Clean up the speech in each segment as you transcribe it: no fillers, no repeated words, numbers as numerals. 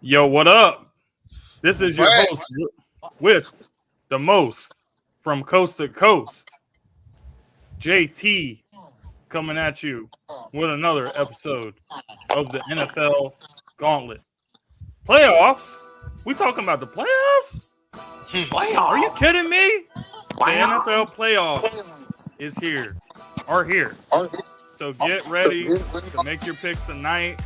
Yo, what up? This is your host with the most from coast to coast, JT, coming at you with another episode of the NFL Gauntlet. Playoffs? We talking about the playoffs? Are you kidding me? The NFL playoffs is here. Are here. So get ready to make your picks tonight.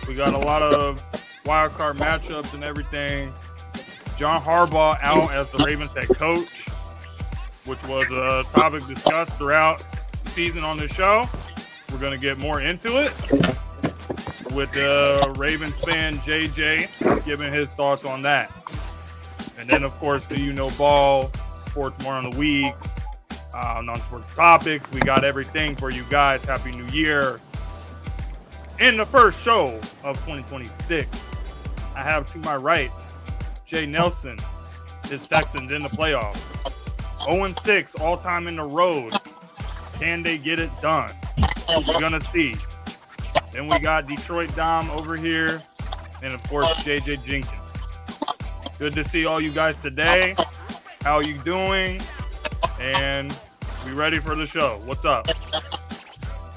We got a lot of wild card matchups and everything. John Harbaugh out as the Ravens head coach, which was a topic discussed throughout the season on the show. We're going to get more into it with the Ravens fan JJ giving his thoughts on that. And then, of course, the You Know Ball, sports more on the weeks, non-sports topics. We got everything for you guys. Happy New Year. In the first show of 2026, I have to my right, Jay Nelson, his Texans in the playoffs. 0-6, all-time in the road. Can they get it done? We're going to see. Then we got Detroit Dom over here, and, of course, JJ Jenkins. Good to see all you guys today. How you doing? And we ready for the show. What's up?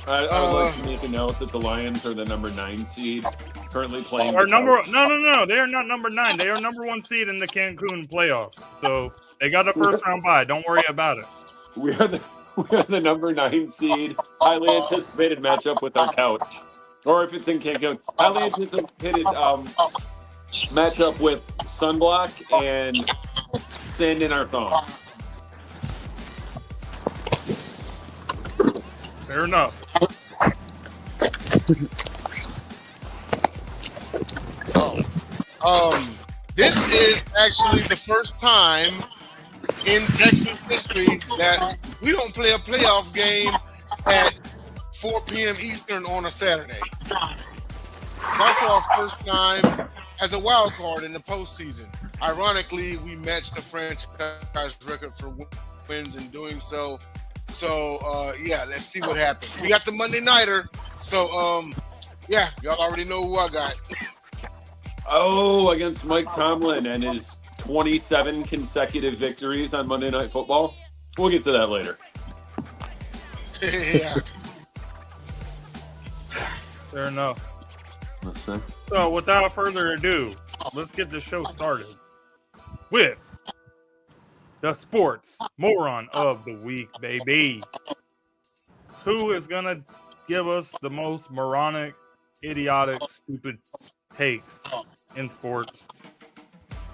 I would like to make a note that the Lions are the number 9 seed, currently playing. No. They are not number 9. They are number 1 seed in the Cancun playoffs. So they got a first round bye. Don't worry about it. We are the number 9 seed. Highly anticipated matchup with our couch, or if it's in Cancun, highly anticipated matchup with sunblock and sand in our thumb. Fair enough. This is actually the first time in Texas history that we don't play a playoff game at 4 p.m. Eastern on a Saturday. It's also our first time as a wild card in the postseason. Ironically, we matched the franchise record for wins in doing so. So, let's see what happens. We got the Monday Nighter. So, y'all already know who I got. Against Mike Tomlin and his 27 consecutive victories on Monday Night Football. We'll get to that later. Yeah. Fair enough. So, without further ado, let's get the show started with the sports moron of the week, baby. Who is going to give us the most moronic, idiotic, stupid takes in sports?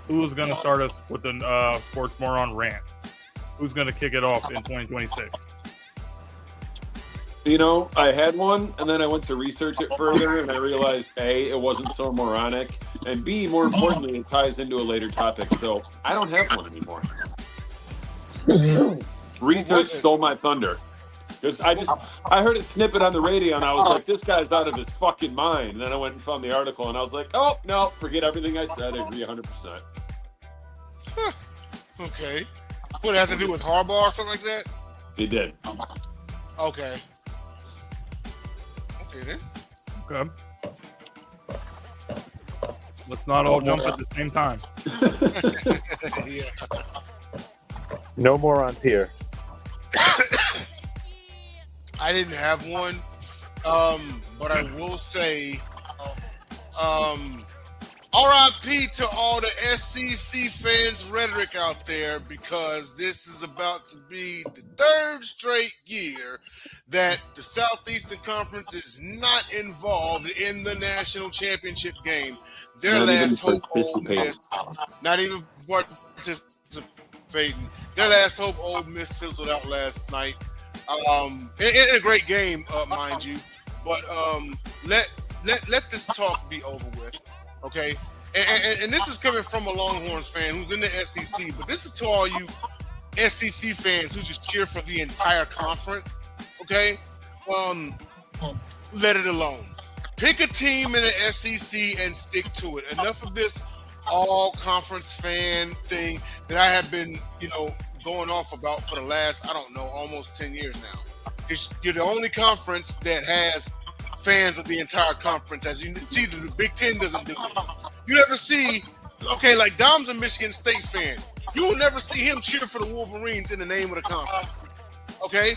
Who is going to start us with the sports moron rant? Who's going to kick it off in 2026? You know, I had one, and then I went to research it further, and I realized, A, it wasn't so moronic, and B, more importantly, it ties into a later topic, so I don't have one anymore. Research stole my thunder. I heard a snippet on the radio, and I was like, this guy's out of his fucking mind. And then I went and found the article, and I was like, oh, no, forget everything I said. I agree 100%. Huh. Okay. What, it have to do with Harbaugh or something like that? It did. Okay. Okay, then. Okay. Let's not all jump at the same time. Yeah. No morons here. I didn't have one, but I will say, RIP to all the SEC fans' rhetoric out there, because this is about to be the 3rd straight year that the Southeastern Conference is not involved in the national championship game. Their last hope, Ole Miss, not even participating. Their last hope, Ole Miss, fizzled out last night. In a great game, mind you. But let this talk be over with, okay? And this is coming from a Longhorns fan who's in the SEC, but this is to all you SEC fans who just cheer for the entire conference, okay? Let it alone. Pick a team in the SEC and stick to it. Enough of this all-conference fan thing that I have been, going off about for the last, almost 10 years now. You're the only conference that has fans of the entire conference. As you see, the Big Ten doesn't do this. You never see, okay, like Dom's a Michigan State fan. You will never see him cheer for the Wolverines in the name of the conference. Okay?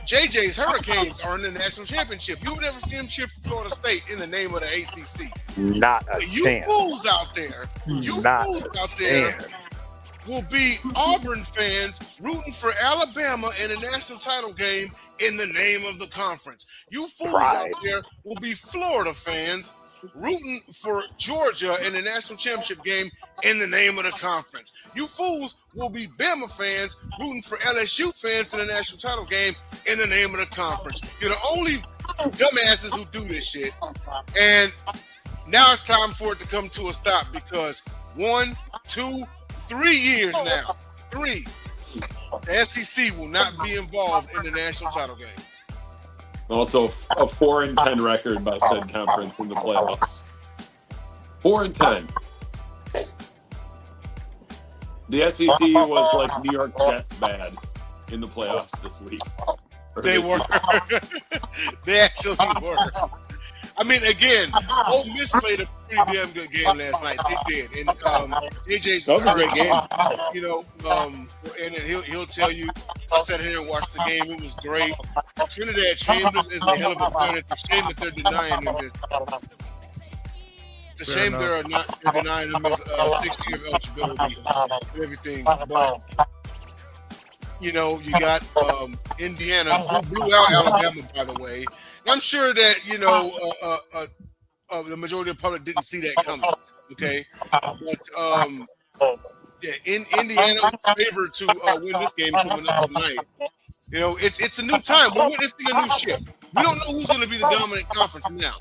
JJ's Hurricanes are in the national championship. You will never see him cheer for Florida State in the name of the ACC. Not a You chance. fools out there, will be Auburn fans rooting for Alabama in a national title game in the name of the conference. You fools out there will be Florida fans rooting for Georgia in the national championship game in the name of the conference. You fools will be Bama fans rooting for LSU fans in the national title game in the name of the conference. You're the only dumbasses who do this shit. And now it's time for it to come to a stop because 1, 2, 3 years now, the SEC will not be involved in the national title game. Also, a 4-10 record by said conference in the playoffs. 4-10. The SEC was like New York Jets bad in the playoffs this week. They were. They actually were. I mean, again, Ole Miss played a pretty damn good game last night. They did, and AJ's that was a great game. You know, and he'll tell you. I sat here and watched the game. It was great. Trinidad Chambers is a hell of a player. It's a shame that they're denying him. It's a shame they're denying him his 6-year eligibility and everything. But you know, you got Indiana, who blew out Alabama, by the way. I'm sure that, you know, the majority of the public didn't see that coming, okay? But, yeah, Indiana was favored to win this game coming up tonight. You know, it's a new time. We're witnessing a new shift. We don't know who's going to be the dominant conference now.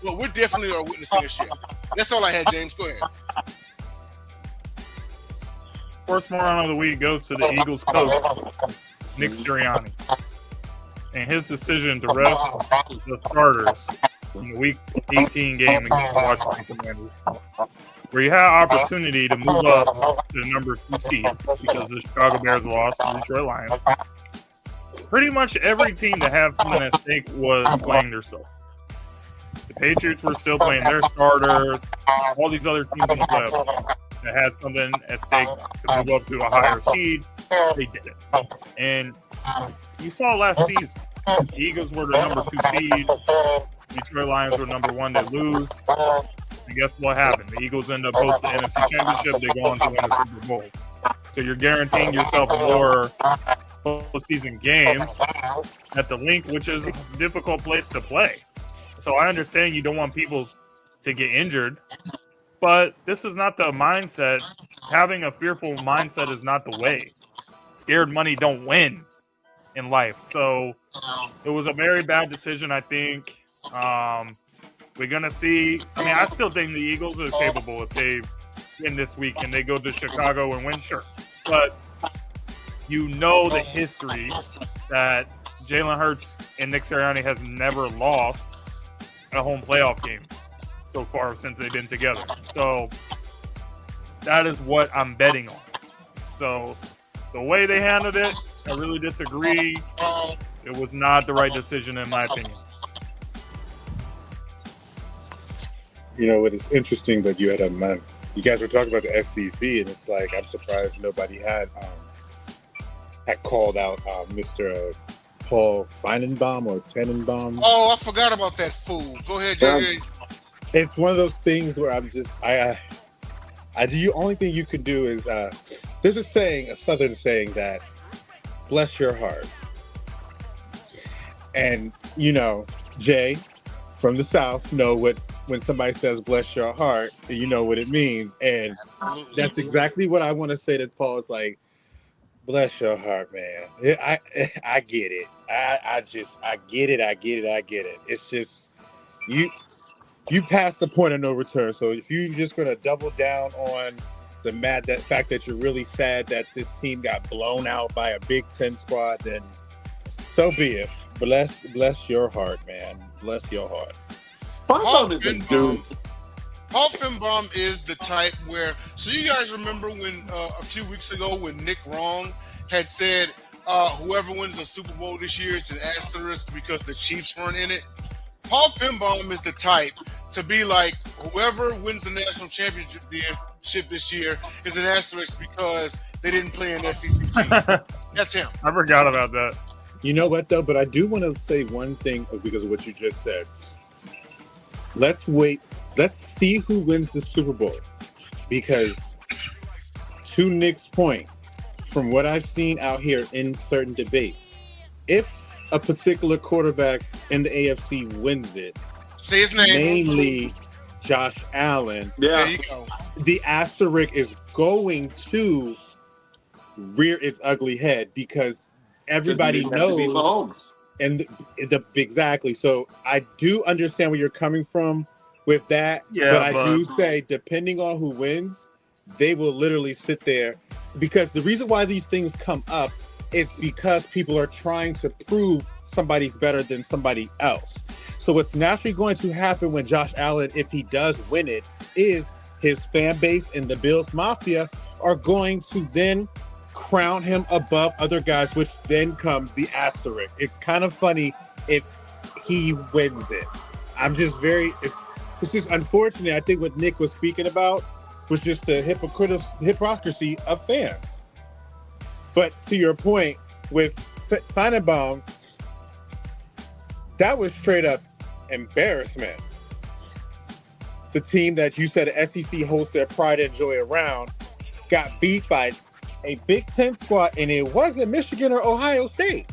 Well, we definitely are witnessing a shift. That's all I had, James. Go ahead. First moron of the week goes to the Eagles coach, Nick Sirianni, and his decision to rest the starters in the Week 18 game against Washington Commanders, where you had opportunity to move up to the number 2 seed because the Chicago Bears lost to the Detroit Lions. Pretty much every team that had something at stake was playing their stuff. The Patriots were still playing their starters. All these other teams in the playoffs that had something at stake to move up to a higher seed, they did it. And you saw last season, the Eagles were the number 2 seed. Detroit Lions were number 1. They lose. And guess what happened? The Eagles end up hosting the NFC Championship. They go on to win the Super Bowl. So you're guaranteeing yourself more postseason games at the Link, which is a difficult place to play. So I understand you don't want people to get injured, but this is not the mindset. Having a fearful mindset is not the way. Scared money don't win in life. So it was a very bad decision, I think. We're going to see. I mean, I still think the Eagles are capable if they win this week and they go to Chicago and win, sure. But you know the history that Jalen Hurts and Nick Sirianni has never lost a home playoff game so far since they've been together. So that is what I'm betting on. So the way they handled it, I really disagree. It was not the right decision in my opinion. You know, it is interesting that you had you guys were talking about the SEC, and it's like I'm surprised nobody had called out Mr. Paul Feinenbaum or Tenenbaum. Oh, I forgot about that fool. Go ahead, JJ. It's one of those things where I'm just the only thing you can do is there's a saying, a Southern saying that bless your heart. And you know, Jay from the South know what when somebody says bless your heart, you know what it means. And that's exactly what I want to say to Paul. It's like, bless your heart, man. I get it. I get it. It's just you passed the point of no return. So if you're just gonna double down on that fact that you're really sad that this team got blown out by a Big Ten squad, then so be it. Bless your heart, man. Bless your heart. Paul Feinbaum is the type where. So you guys remember when a few weeks ago when Nick Wrong had said whoever wins the Super Bowl this year is an asterisk because the Chiefs weren't in it. Paul Feinbaum is the type to be like whoever wins the national championship this year is an asterisk because they didn't play an SEC team. That's him. I forgot about that. You know what, though? But I do want to say one thing because of what you just said. Let's wait. Let's see who wins the Super Bowl. Because to Nick's point, from what I've seen out here in certain debates, if a particular quarterback in the AFC wins it, say his name. Mainly Josh Allen. Yeah. There you go. The asterisk is going to rear its ugly head because everybody knows. And exactly. So I do understand where you're coming from with that. Yeah, but I do say, depending on who wins, they will literally sit there. Because the reason why these things come up is because people are trying to prove somebody's better than somebody else. So what's naturally going to happen when Josh Allen, if he does win it, is his fan base and the Bills Mafia are going to then crown him above other guys, which then comes the asterisk. It's kind of funny if he wins it. I'm just it's just unfortunate. I think what Nick was speaking about was just the hypocrisy of fans. But to your point with Feinbaum, that was straight up embarrassment. The team that you said the SEC holds their pride and joy around got beat by a Big Ten squad, and it wasn't Michigan or Ohio State.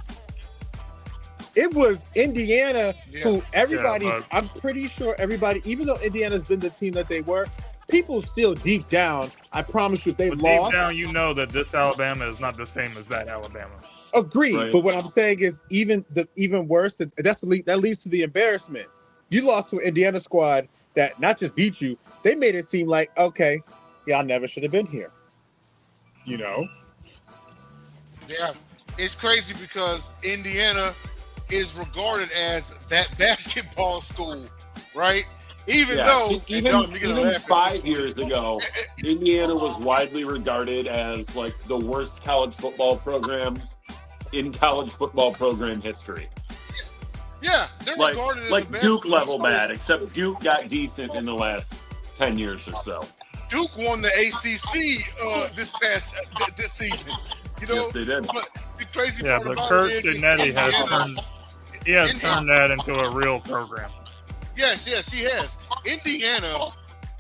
It was Indiana, who everybody, I'm pretty sure everybody, even though Indiana's been the team that they were, people still deep down, I promise you, if they lost. Deep down, you know that this Alabama is not the same as that Alabama. Agreed, right. But what I'm saying is even worse. That leads to the embarrassment. You lost to an Indiana squad that not just beat you, they made it seem like, okay, y'all never should have been here. You know? Yeah, it's crazy because Indiana is regarded as that basketball school, right? Even though even 5 years ago, Indiana was widely regarded as like the worst college football program in college football program history. Yeah, they're regarded as like the Duke level school. bad, except Duke got decent in the last 10 years or so. Duke won the ACC this season. You know, Yes, they did. But the crazy Yeah, part but about Kurt it is Cinetti has turned that into a real program. Yes, he has. Indiana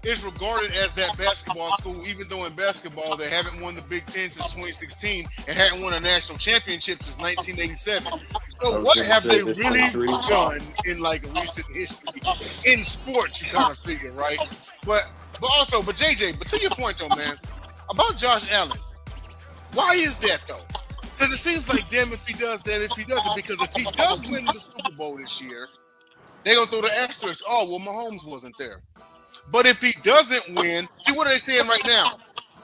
is regarded as that basketball school, even though in basketball they haven't won the Big Ten since 2016 and hadn't won a national championship since 1987. So what have they really done in like recent history in sports? You kind of figure, right? But JJ, but to your point though, man, about Josh Allen, why is that though? Because it seems like damn if he does that, if he doesn't, because if he does win the Super Bowl this year, they're gonna throw the asterisk. Oh well, Mahomes wasn't there. But if he doesn't win, see what are they saying right now?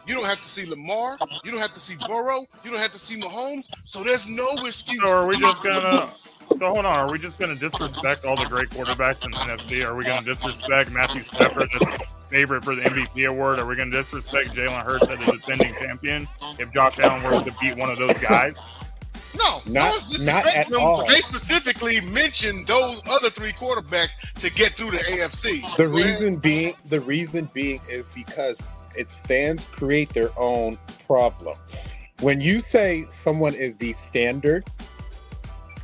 You don't have to see Lamar, you don't have to see Burrow, you don't have to see Mahomes, so there's no excuse. So are we just gonna? So hold on, are we just gonna disrespect all the great quarterbacks in the NFC? Are we gonna disrespect Matthew Stafford, the favorite for the MVP award? Are we gonna disrespect Jalen Hurts as the defending champion if Josh Allen were to beat one of those guys? No, not at all. But they specifically mentioned those other three quarterbacks to get through the AFC. The reason being is because it's fans create their own problem. When you say someone is the standard,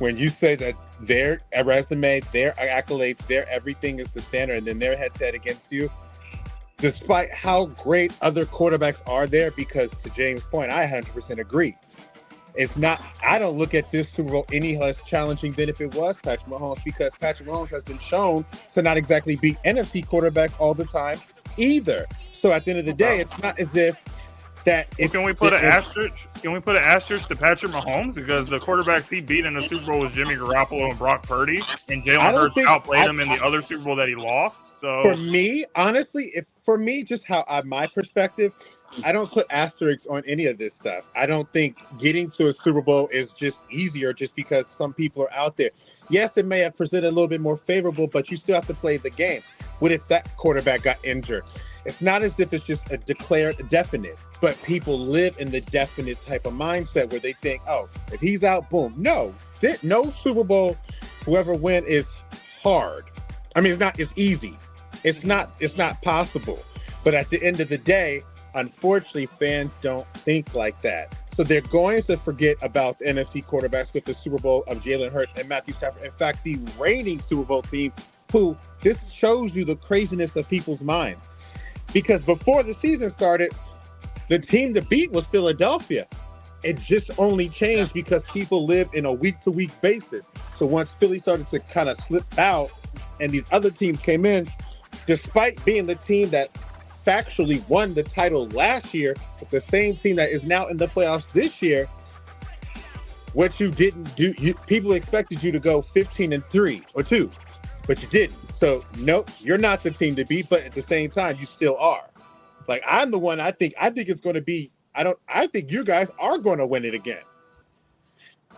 when you say that their resume, their accolades, their everything is the standard, and then they're head-to-head against you, despite how great other quarterbacks are there, because to James' point, I 100% agree. It's not, I don't look at this Super Bowl any less challenging than if it was Patrick Mahomes, because Patrick Mahomes has been shown to not exactly beat NFC quarterbacks all the time either. So at the end of the day, it's not as if that. Can we put an asterisk? Can we put an asterisk to Patrick Mahomes because the quarterbacks he beat in the Super Bowl was Jimmy Garoppolo and Brock Purdy, and Jalen Hurts outplayed him in the other Super Bowl that he lost. So for me, honestly, just how my perspective, I don't put asterisks on any of this stuff. I don't think getting to a Super Bowl is just easier just because some people are out there. Yes, it may have presented a little bit more favorable, but you still have to play the game. What if that quarterback got injured? It's not as if it's just a declared definite, but people live in the definite type of mindset where they think, oh, if he's out, boom. No Super Bowl, whoever wins is hard. I mean, it's easy. It's not possible. But at the end of the day, unfortunately, fans don't think like that. So they're going to forget about the NFC quarterbacks with the Super Bowl of Jalen Hurts and Matthew Stafford. In fact, the reigning Super Bowl team, who this shows you the craziness of people's minds. Because before the season started, the team to beat was Philadelphia. It just only changed because people live in a week-to-week basis. So once Philly started to kind of slip out and these other teams came in, despite being the team that factually won the title last year, but the same team that is now in the playoffs this year, what you didn't do, people expected you to go 15-3 or 2, but you didn't. So nope, you're not the team to beat, but at the same time, you still are. Like, I'm the one. I think it's going to be. I think you guys are going to win it again,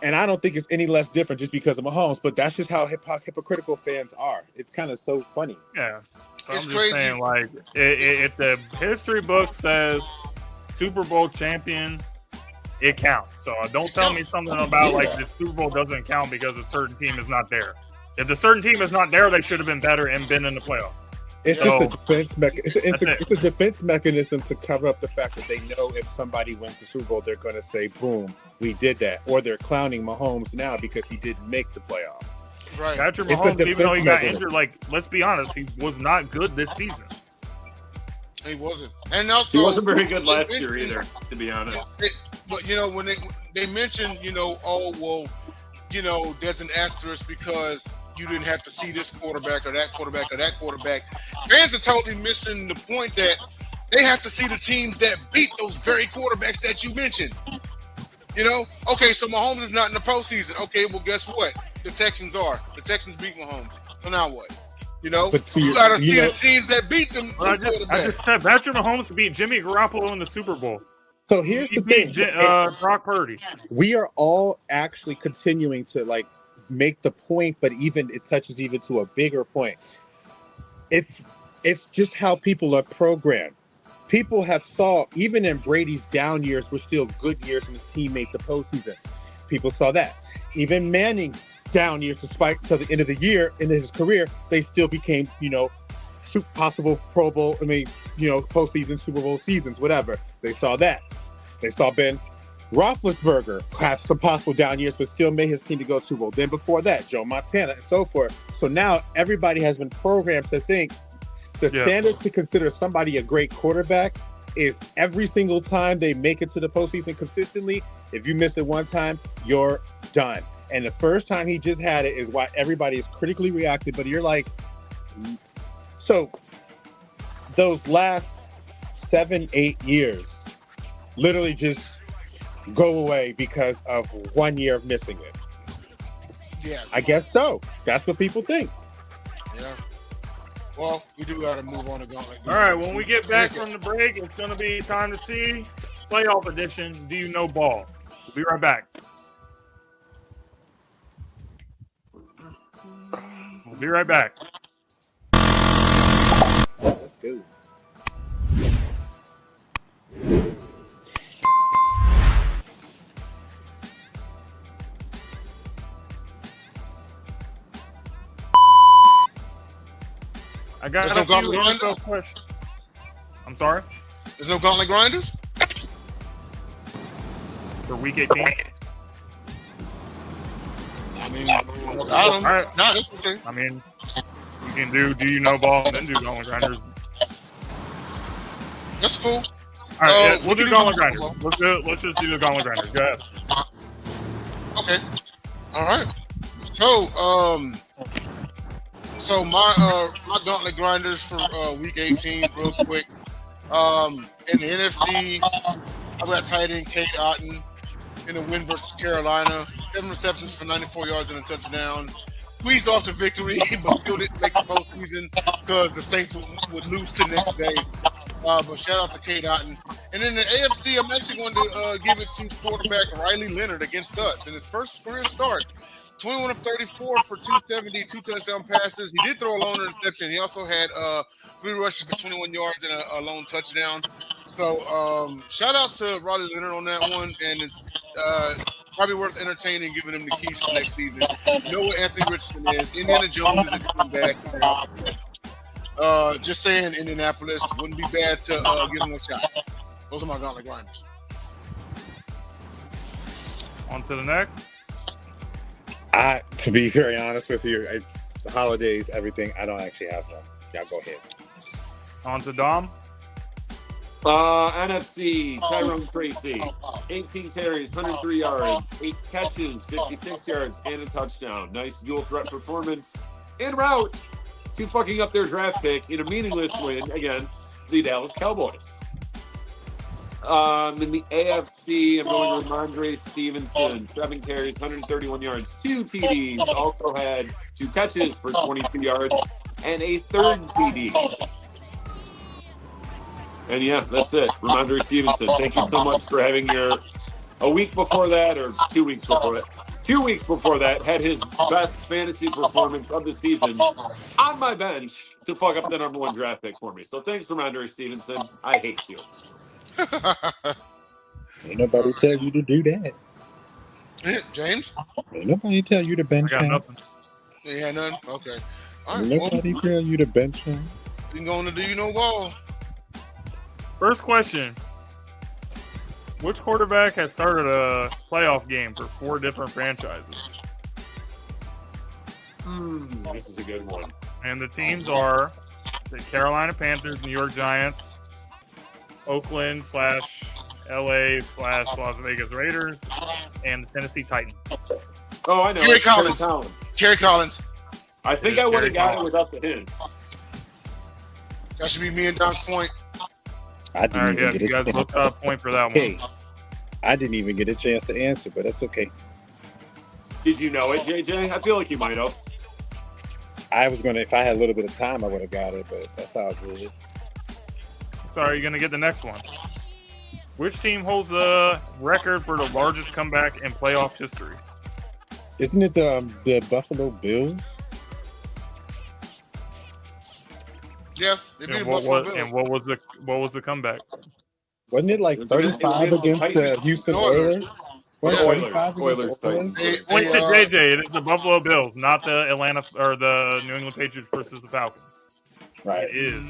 and I don't think it's any less different just because of Mahomes. But that's just how hypocritical fans are. It's kind of so funny. Yeah. So It's I'm just crazy. saying, like, if the history book says Super Bowl champion, it counts. So don't tell me something about, like, the Super Bowl doesn't count because a certain team is not there. If the certain team is not there, they should have been better and been in the playoffs. It's So, just a defense it. it's a defense mechanism to cover up the fact that they know if somebody wins the Super Bowl, they're going to say, "Boom, we did that," or they're clowning Mahomes now because he didn't make the playoffs. Right. Patrick It's a Mahomes, even though he defense got mechanism. injured, like, let's be honest, he was not good this season. He wasn't. And also, He wasn't very good last year either, to be honest. But when they mentioned, oh well, there's an asterisk because you didn't have to see this quarterback or that quarterback or that quarterback. Fans are totally missing the point that they have to see the teams that beat those very quarterbacks that you mentioned. Okay, so Mahomes is not in the postseason. Okay, well, guess what? The Texans are. The Texans beat Mahomes. So now what? You got to see the teams that beat them. Well, I just said Patrick Mahomes beat Jimmy Garoppolo in the Super Bowl. So here's He the thing: beat Brock Purdy. we are all actually continuing to make the point, but even it touches even to a bigger point. It's just how people are programmed. People have saw, even in Brady's down years, were still good years when his team made the postseason. People saw that. Even Manning's down years, despite till the end of the year in his career, they still became, possible Pro Bowl. Postseason, Super Bowl seasons, whatever. They saw that. They saw Ben Roethlisberger have some possible down years, but still made his team to go to Super Bowl. Then before that, Joe Montana and so forth. So now everybody has been programmed to think the standard to consider somebody a great quarterback is every single time they make it to the postseason consistently. If you miss it one time, you're done. And the first time he just had it is why everybody is critically reacted. But you're like, so those last 7-8 years literally just go away because of 1 year of missing it. Yeah. I guess so. That's what people think. Yeah. Well, we do got to move on to Gauntlet. All right, when we get back from the break, it's going to be time to see playoff edition. Do you know ball? We'll be right back. We'll be right back. Let's go. I got There's a no few Gauntlet info Grinders? questions. I'm sorry? There's no Gauntlet Grinders? For week 18? I mean, All right. no, that's okay. I mean, you can do you know ball and then do Gauntlet Grinders. That's cool. All right, yeah, we'll do Gauntlet Gauntlet Grinders. Let's just do the Gauntlet Grinders. Go ahead. Okay. All right. So my Gauntlet Grinders for week 18, real quick. In the NFC, I've got tight end Kate Otten in the win versus Carolina. 7 receptions for 94 yards and a touchdown. Squeezed off the victory, but still didn't make the postseason because the Saints would lose the next day. But shout out to Kate Otten. And in the AFC, I'm actually going to give it to quarterback Riley Leonard against us in his first career start. 21 of 34 for 270, 2 touchdown passes. He did throw a lone interception. He also had 3 rushes for 21 yards and a lone touchdown. So shout out to Riley Leonard on that one. And it's probably worth entertaining, giving him the keys for next season. You know what Anthony Richardson is. Indiana Jones is coming back. Just saying, Indianapolis wouldn't be bad to give them a shot. Those are my Gauntlet grinders. On to the next. To be very honest with you, it's the holidays, everything. I don't actually have one. Y'all go ahead. On to Dom. NFC, Tyrone Tracy, 18 carries, 103 yards, 8 catches, 56 yards, and a touchdown. Nice dual threat performance en route to fucking up their draft pick in a meaningless win against the Dallas Cowboys. In the AFC, I'm going with Ramondre Stevenson, 7 carries, 131 yards, 2 TDs. Also had 2 catches for 22 yards and a third TD. And yeah, that's it. Ramondre Stevenson, thank you so much for having a week before that, or 2 weeks before that. 2 weeks before that, had his best fantasy performance of the season on my bench to fuck up the #1 draft pick for me. So thanks, Ramondre Stevenson. I hate you. Ain't nobody tell you to do that. James? Ain't nobody tell you to I bench got him. nothing. You had none? Okay. All right. Ain't Well, nobody tell you to bench him. we can go into Do You Know Ball. First question. Which quarterback has started a playoff game for 4 different franchises? This is a good one. And the teams are the Carolina Panthers, New York Giants, Oakland/LA/Las Vegas Raiders, and the Tennessee Titans. Oh, I know. Kerry It's Collins. Kerry Collins. I think It's I would Kerry have got it Collins. without the hints. That should be me and Don's point. I didn't All right, even yeah, get you a guys chance. both got a point for that one. Hey, I didn't even get a chance to answer, but that's okay. Did you know it, JJ? I feel like you might have. I was gonna, if I had a little bit of time, I would have got it, but that's all good. Sorry, you're going to get the next one. Which team holds the record for the largest comeback in playoff history? Isn't it the Buffalo Bills? Yeah, they beat the And Buffalo Bills. what was the comeback? Wasn't it like It was against 35 the against Titans. the Houston Oilers. Oilers? Wasn't it Oilers. 35 against Oilers, the Oilers? Titans. They, JJ, it is the Buffalo Bills, not the Atlanta or the New England Patriots versus the Falcons. Right. It is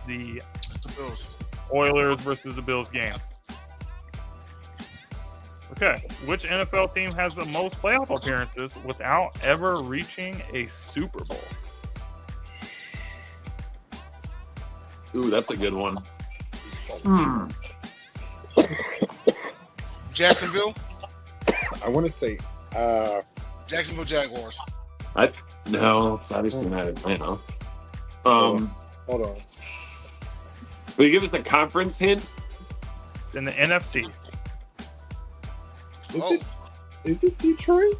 the the Bills. Oilers versus the Bills game. Okay, which NFL team has the most playoff appearances without ever reaching a Super Bowl? Ooh, that's a good one. Jacksonville. I want to say, Jacksonville Jaguars. No, it's obviously not Atlanta. hold on. Will you give us a conference hint? In the NFC. Is it Detroit?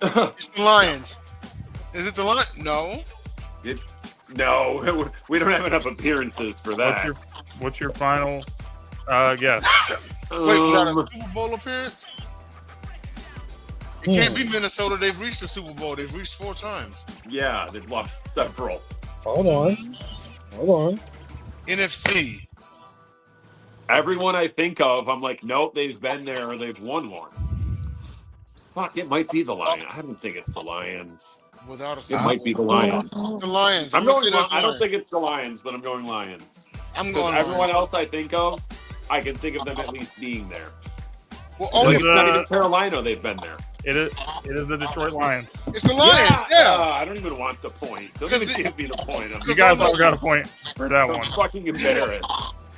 It's the Lions. Is it the Lions? No. No, we don't have enough appearances for that. What's your final guess? Wait, without a Super Bowl appearance? It can't be Minnesota. They've reached the Super Bowl. They've reached 4 times. Yeah, they've lost several. Hold on. NFC. Everyone I think of, I'm like, nope, they've been there or they've won one. Fuck, it might be the Lions. I don't think it's the Lions. Without a It Super might be the Lions. The Lions. I'm I'm going going. I don't think it's the Lions, but I'm going Lions. I'm Because going everyone Lions. else I think of, I can think of them at least being there. Well, Like only it's not even Carolina, they've been there. It is the Detroit Lions. it's the Lions. Yeah. I don't even want the point. Doesn't even give me the point. I'm You guys all got a point for that I'm one. fucking embarrassed.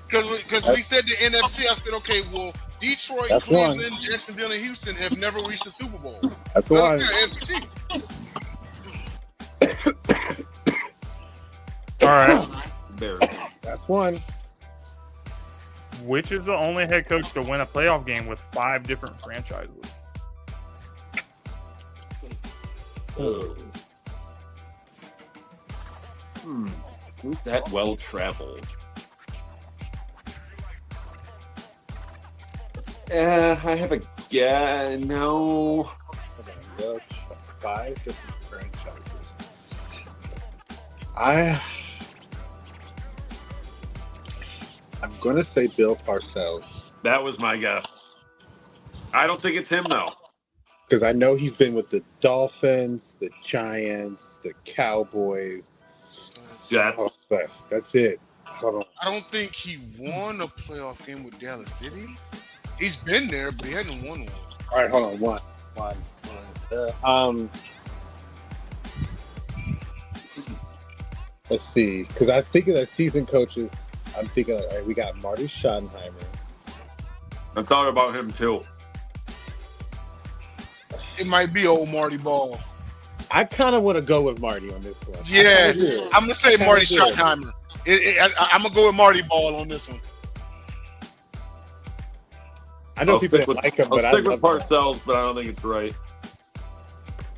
Because we said the NFC. I said, okay, well, Detroit, That's Cleveland, one. Jacksonville, and Houston have never reached the Super Bowl. That's Those why. are AFC teams. All right. Embarrassing. That's one. Which is the only head coach to win a playoff game with 5 different franchises? Who's that well traveled? I have a guess. No. Hold on. Well, 5 different franchises. I'm gonna say Bill Parcells That was my guess. I don't think it's him though. because I know he's been with the Dolphins, the Giants, the Cowboys. Jets. That's it. Hold on. I don't think he won a playoff game with Dallas, did he? He's been there, but he hadn't won one. All right, hold on. One. Let's see, because I think of the season coaches. I'm thinking, all right, we got Marty Schottenheimer. I thought about him too. It might be old Marty Ball. I kind of want to go with Marty on this one. Yeah, I'm gonna say Marty Schottenheimer. I'm gonna go with Marty Ball on this one. I know people that like him, but I stick love with Parcells, but I don't think it's right.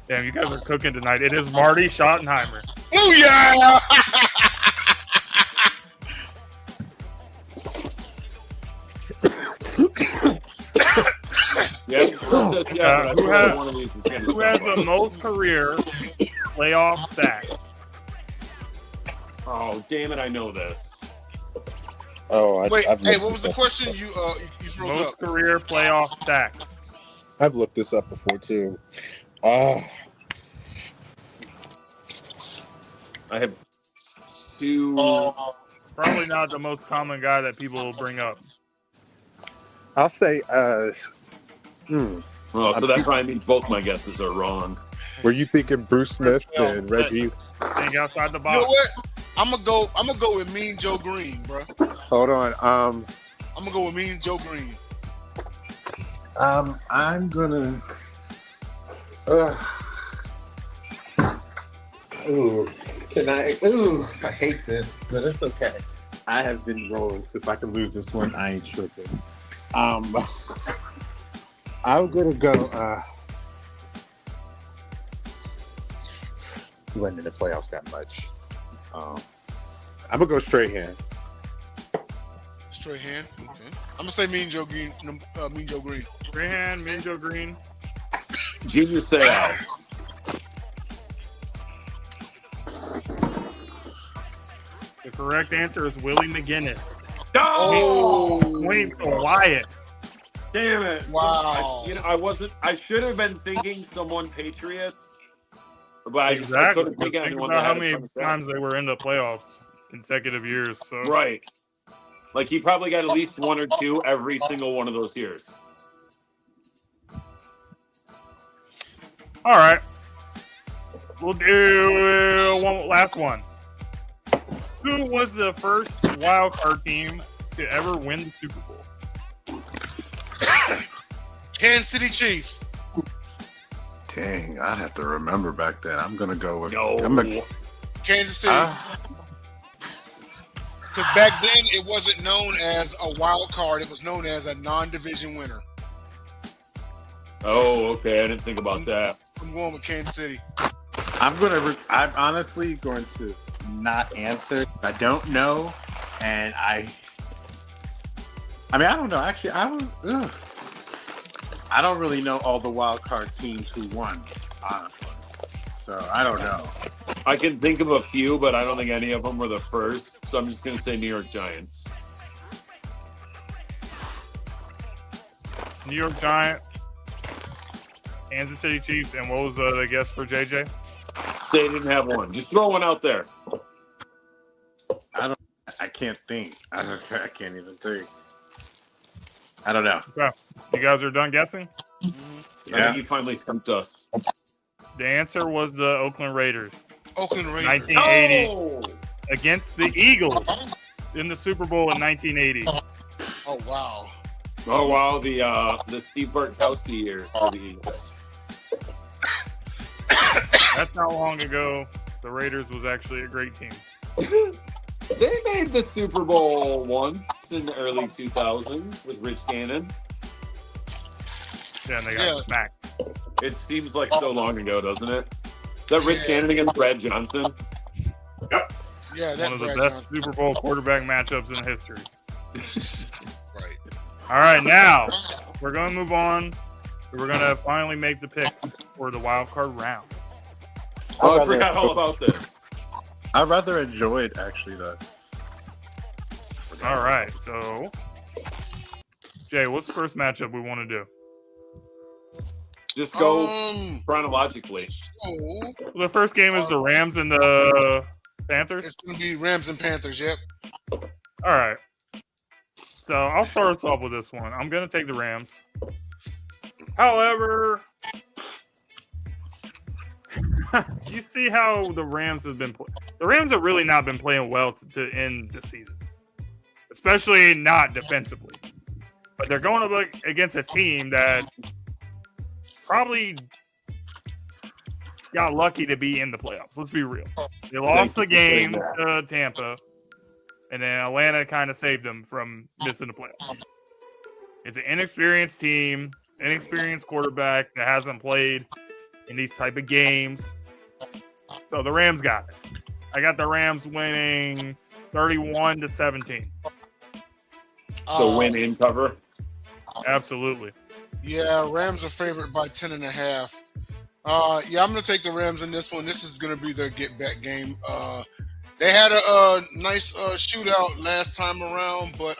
Damn, you guys are cooking tonight. It is Marty Schottenheimer. Oh yeah! Who has the most career playoff sacks? Oh, damn it! I know this. Oh, wait. Hey, what was the question? You froze most up. Career playoff sacks. I've looked this up before too. I have two. Probably not the most common guy that people will bring up. I'll say. Oh, so that probably means both my guesses are wrong. Were you thinking Bruce Smith and Reggie? Think outside the box. You know what? I'm gonna go with Mean Joe Green, bro. Hold on. I'm gonna go with Mean Joe Green. I'm gonna. I hate this, but it's okay. I have been rolling, so if I can lose this one, I ain't tripping. I'm gonna go. He wasn't in the playoffs that much. I'm gonna go straight hand. Straight hand. Okay. I'm gonna say Mean Joe Green. Mean Joe Green. Straight hand, Mean Joe Green. Junior Seau. The correct answer is Willie McGinnis. Oh, Wait for Wyatt. Damn it! Wow. I should have been thinking someone Patriots. But I Exactly. couldn't think Think anyone about that how had a many ton of sacks. times they were in the playoffs consecutive years. So Right. Like he probably got at least one or two every single one of those years. all right, we'll do one last one. Who was the first wild card team to ever win the Super Bowl? Kansas City Chiefs. Dang, I'd have to remember back then. I'm gonna go with Kansas City. Because back then it wasn't known as a wild card; it was known as a non-division winner. Oh, okay. I didn't think about that. I'm going with Kansas City. I'm honestly going to not answer. I don't know, and I don't know. Actually, I don't really know all the wild card teams who won, honestly. So I don't know. I can think of a few, but I don't think any of them were the first. So I'm just going to say New York Giants. New York Giants, Kansas City Chiefs, and what was the guess for JJ? They didn't have one. Just throw one out there. I can't think. I can't even think. I don't know. Okay. You guys are done guessing? Mm-hmm. I think you finally stumped us. The answer was the Oakland Raiders. Oakland Raiders. 1980 Oh! against the Eagles in the Super Bowl in 1980. Oh wow. Oh wow, the Steve Bartkowski years for the Eagles. That's how long ago the Raiders was actually a great team. They made the Super Bowl once in the early 2000s with Rich Gannon. Yeah, and they got smacked. It seems like so long ago, doesn't it? Is that Rich Gannon against Brad Johnson? Yep. Yeah, that's one of the Brad best Johnson. Super Bowl quarterback matchups in history. Right. All right, now we're going to move on. We're going to finally make the picks for the wild card round. Oh, I forgot all about this. I rather enjoy it, actually, though. All right, so Jay, what's the first matchup we want to do? Just go chronologically. So, The first game is the Rams and the Panthers? It's going to be Rams and Panthers, yep. All right. So I'll start us off with this one. I'm going to take the Rams. However, you see how the Rams have been the Rams have really not been playing well to end the season, especially not defensively. But they're going up against a team that probably got lucky to be in the playoffs. Let's be real. They lost the game to Tampa, and then Atlanta kind of saved them from missing the playoffs. It's an inexperienced team, inexperienced quarterback that hasn't played in these type of games. So the Rams got it. I got the Rams winning 31-17. So win and cover? Absolutely. Yeah, Rams are favored by 10.5. Yeah, I'm going to take the Rams in this one. This is going to be their get-back game. They had a nice shootout last time around, but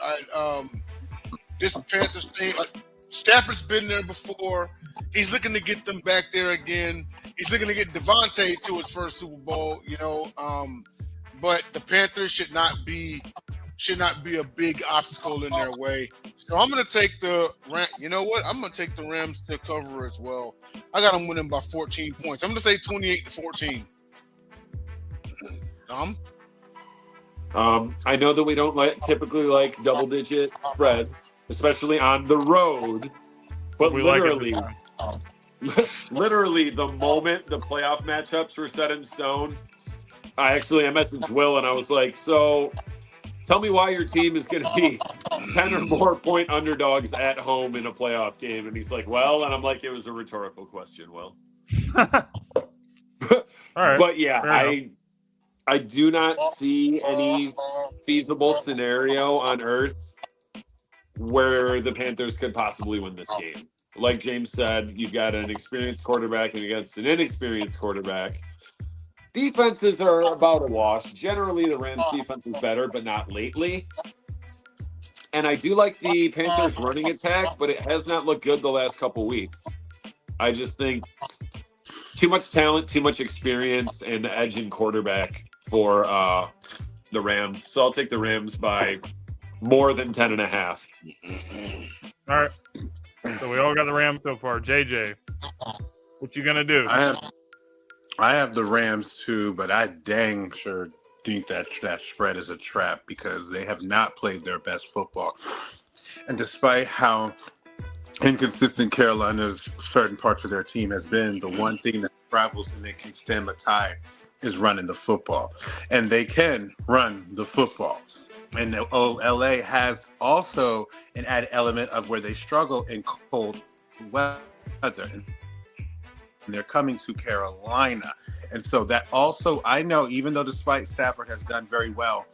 this Panthers team, Stafford's been there before. He's looking to get them back there again. He's looking to get Devontae to his first Super Bowl, but the Panthers should not be a big obstacle in their way. So I'm going to take I'm going to take the Rams to cover as well. I got them winning by 14 points. I'm going to say 28-14. I know that we don't typically like double-digit spreads, especially on the road. But literally, the moment the playoff matchups were set in stone, I messaged Will and I was like, so tell me why your team is going to be 10 or more point underdogs at home in a playoff game. And he's like, well, and I'm like, it was a rhetorical question, Will. All right. But yeah, I do not see any feasible scenario on earth where the Panthers could possibly win this game. Like James said, you've got an experienced quarterback against an inexperienced quarterback. Defenses are about a wash. Generally, the Rams' defense is better, but not lately. And I do like the Panthers' running attack, but it has not looked good the last couple weeks. I just think too much talent, too much experience, and the edge in quarterback for the Rams. So I'll take the Rams by more than 10.5. All right. So we all got the Rams so far. JJ, what you gonna do? I have the Rams too, but I dang sure think that spread is a trap because they have not played their best football. And despite how inconsistent Carolina's certain parts of their team has been, the one thing that travels and they can stem a tide is running the football. And they can run the football. And LA has also an added element of where they struggle in cold weather. And they're coming to Carolina. And so that also, I know, even though despite Stafford has done very well,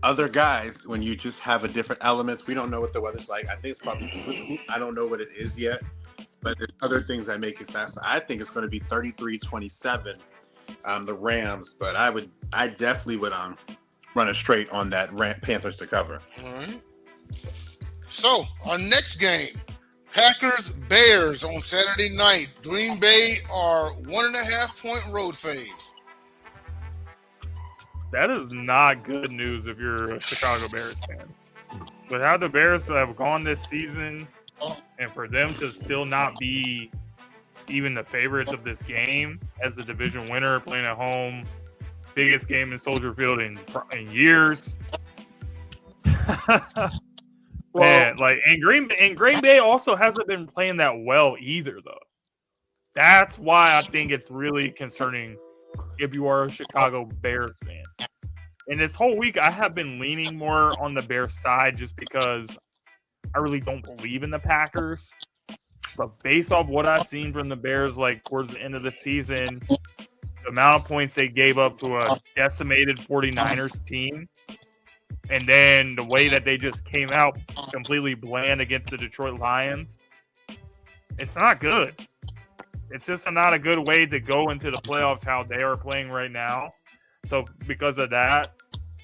other guys, when you just have a different elements, we don't know what the weather's like. I think it's probably, I don't know what it is yet, but there's other things that make it faster. I think it's going to be 33-27, the Rams, but I definitely would run it straight on that Panthers to cover. All right. So our next game, Packers-Bears on Saturday night. Green Bay are 1.5 point road faves. That is not good news if you're a Chicago Bears fan. But how the Bears have gone this season, and for them to still not be even the favorites of this game as the division winner, playing at home, biggest game in Soldier Field in years. Man, and Green Bay also hasn't been playing that well either, though. That's why I think it's really concerning if you are a Chicago Bears fan. And this whole week, I have been leaning more on the Bears side just because I really don't believe in the Packers. But based off what I've seen from the Bears, towards the end of the season, the amount of points they gave up to a decimated 49ers team, and then the way that they just came out completely bland against the Detroit Lions, it's not good. It's just not a good way to go into the playoffs how they are playing right now. So because of that,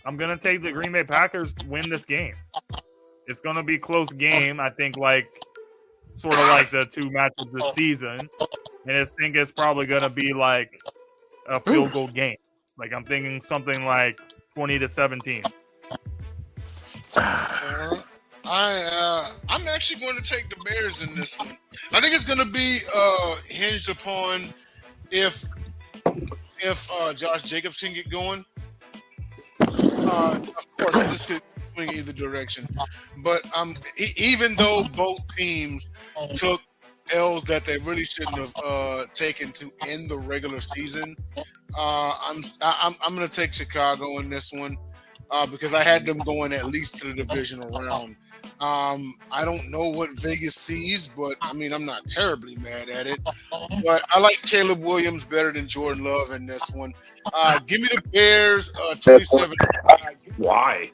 I'm going to take the Green Bay Packers to win this game. It's going to be a close game, I think, sort of like the two matches this season. And I think it's probably going to be a field goal game. Like I'm thinking something like 20-17. I'm actually going to take the Bears in this one. I think it's going to be hinged upon if Josh Jacobs can get going. Of course, this could swing either direction. But even though both teams took L's that they really shouldn't have taken to end the regular season, I'm going to take Chicago in this one because I had them going at least to the divisional round. I don't know what Vegas sees, but I mean, I'm not terribly mad at it. But I like Caleb Williams better than Jordan Love in this one. Give me the Bears 27. Why?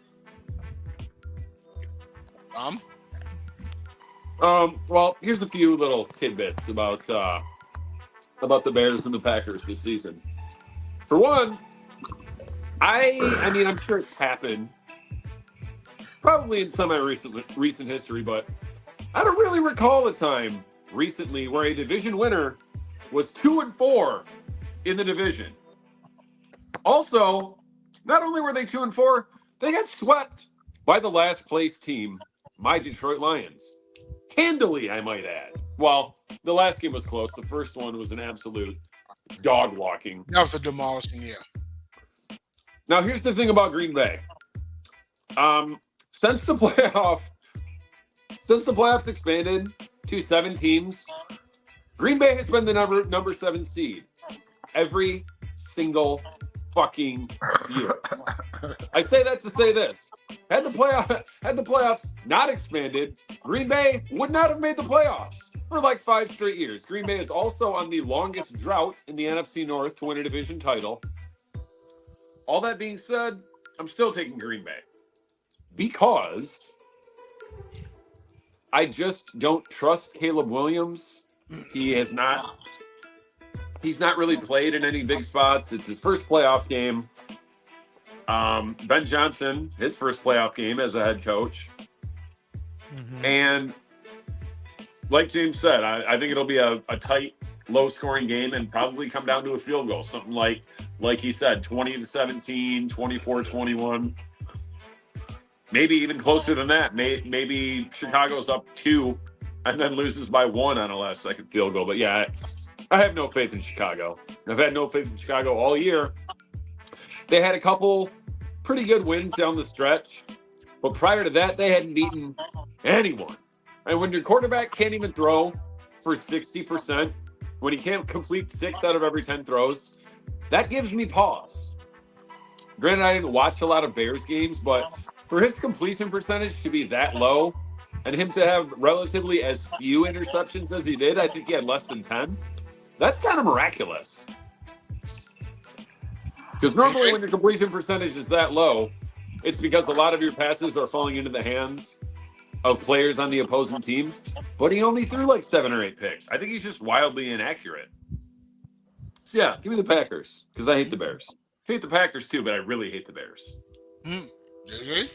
Well, here's a few little tidbits about the Bears and the Packers this season. For one, I mean, I'm sure it's happened probably in recent history, but I don't really recall a time recently where a division winner was 2-4 in the division. Also, not only were they 2-4, they got swept by the last place team, my Detroit Lions. Handily, I might add. Well, the last game was close. The first one was an absolute dog walking. That was a demolishing, yeah. Now, here's the thing about Green Bay. Since the playoffs expanded to 7 teams, Green Bay has been the number 7 seed every single fucking year. I say that to say this. Had the playoffs not expanded, Green Bay would not have made the playoffs for like 5 straight years. Green Bay is also on the longest drought in the NFC North to win a division title. All that being said, I'm still taking Green Bay because I just don't trust Caleb Williams. He's not really played in any big spots. It's his first playoff game. Ben Johnson, his first playoff game as a head coach. Mm-hmm. And like James said, I think it'll be a tight, low-scoring game and probably come down to a field goal. Something like he said, 20-17, 24-21. Maybe even closer than that. Maybe Chicago's up 2 and then loses by 1 on a last-second field goal. But, yeah, I have no faith in Chicago. I've had no faith in Chicago all year. They had a couple pretty good wins down the stretch. But prior to that, they hadn't beaten anyone. And when your quarterback can't even throw for 60%, when he can't complete 6 out of every 10 throws, that gives me pause. Granted, I didn't watch a lot of Bears games, but for his completion percentage to be that low and him to have relatively as few interceptions as he did, I think he had less than 10. That's kind of miraculous. Because normally when your completion percentage is that low, it's because a lot of your passes are falling into the hands of players on the opposing teams. But he only threw like 7 or 8 picks. I think he's just wildly inaccurate. So yeah, give me the Packers because I hate the Bears. I hate the Packers too, but I really hate the Bears. JJ?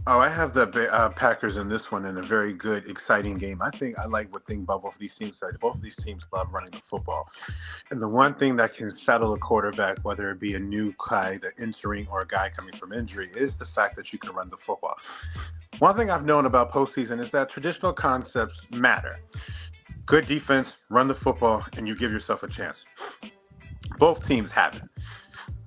Oh, I have the Packers in this one in a very good, exciting game. I like what thing about both of these teams said. Both of these teams love running the football. And the one thing that can settle a quarterback, whether it be a new guy that entering or a guy coming from injury, is the fact that you can run the football. One thing I've known about postseason is that traditional concepts matter. Good defense, run the football, and you give yourself a chance. Both teams have it.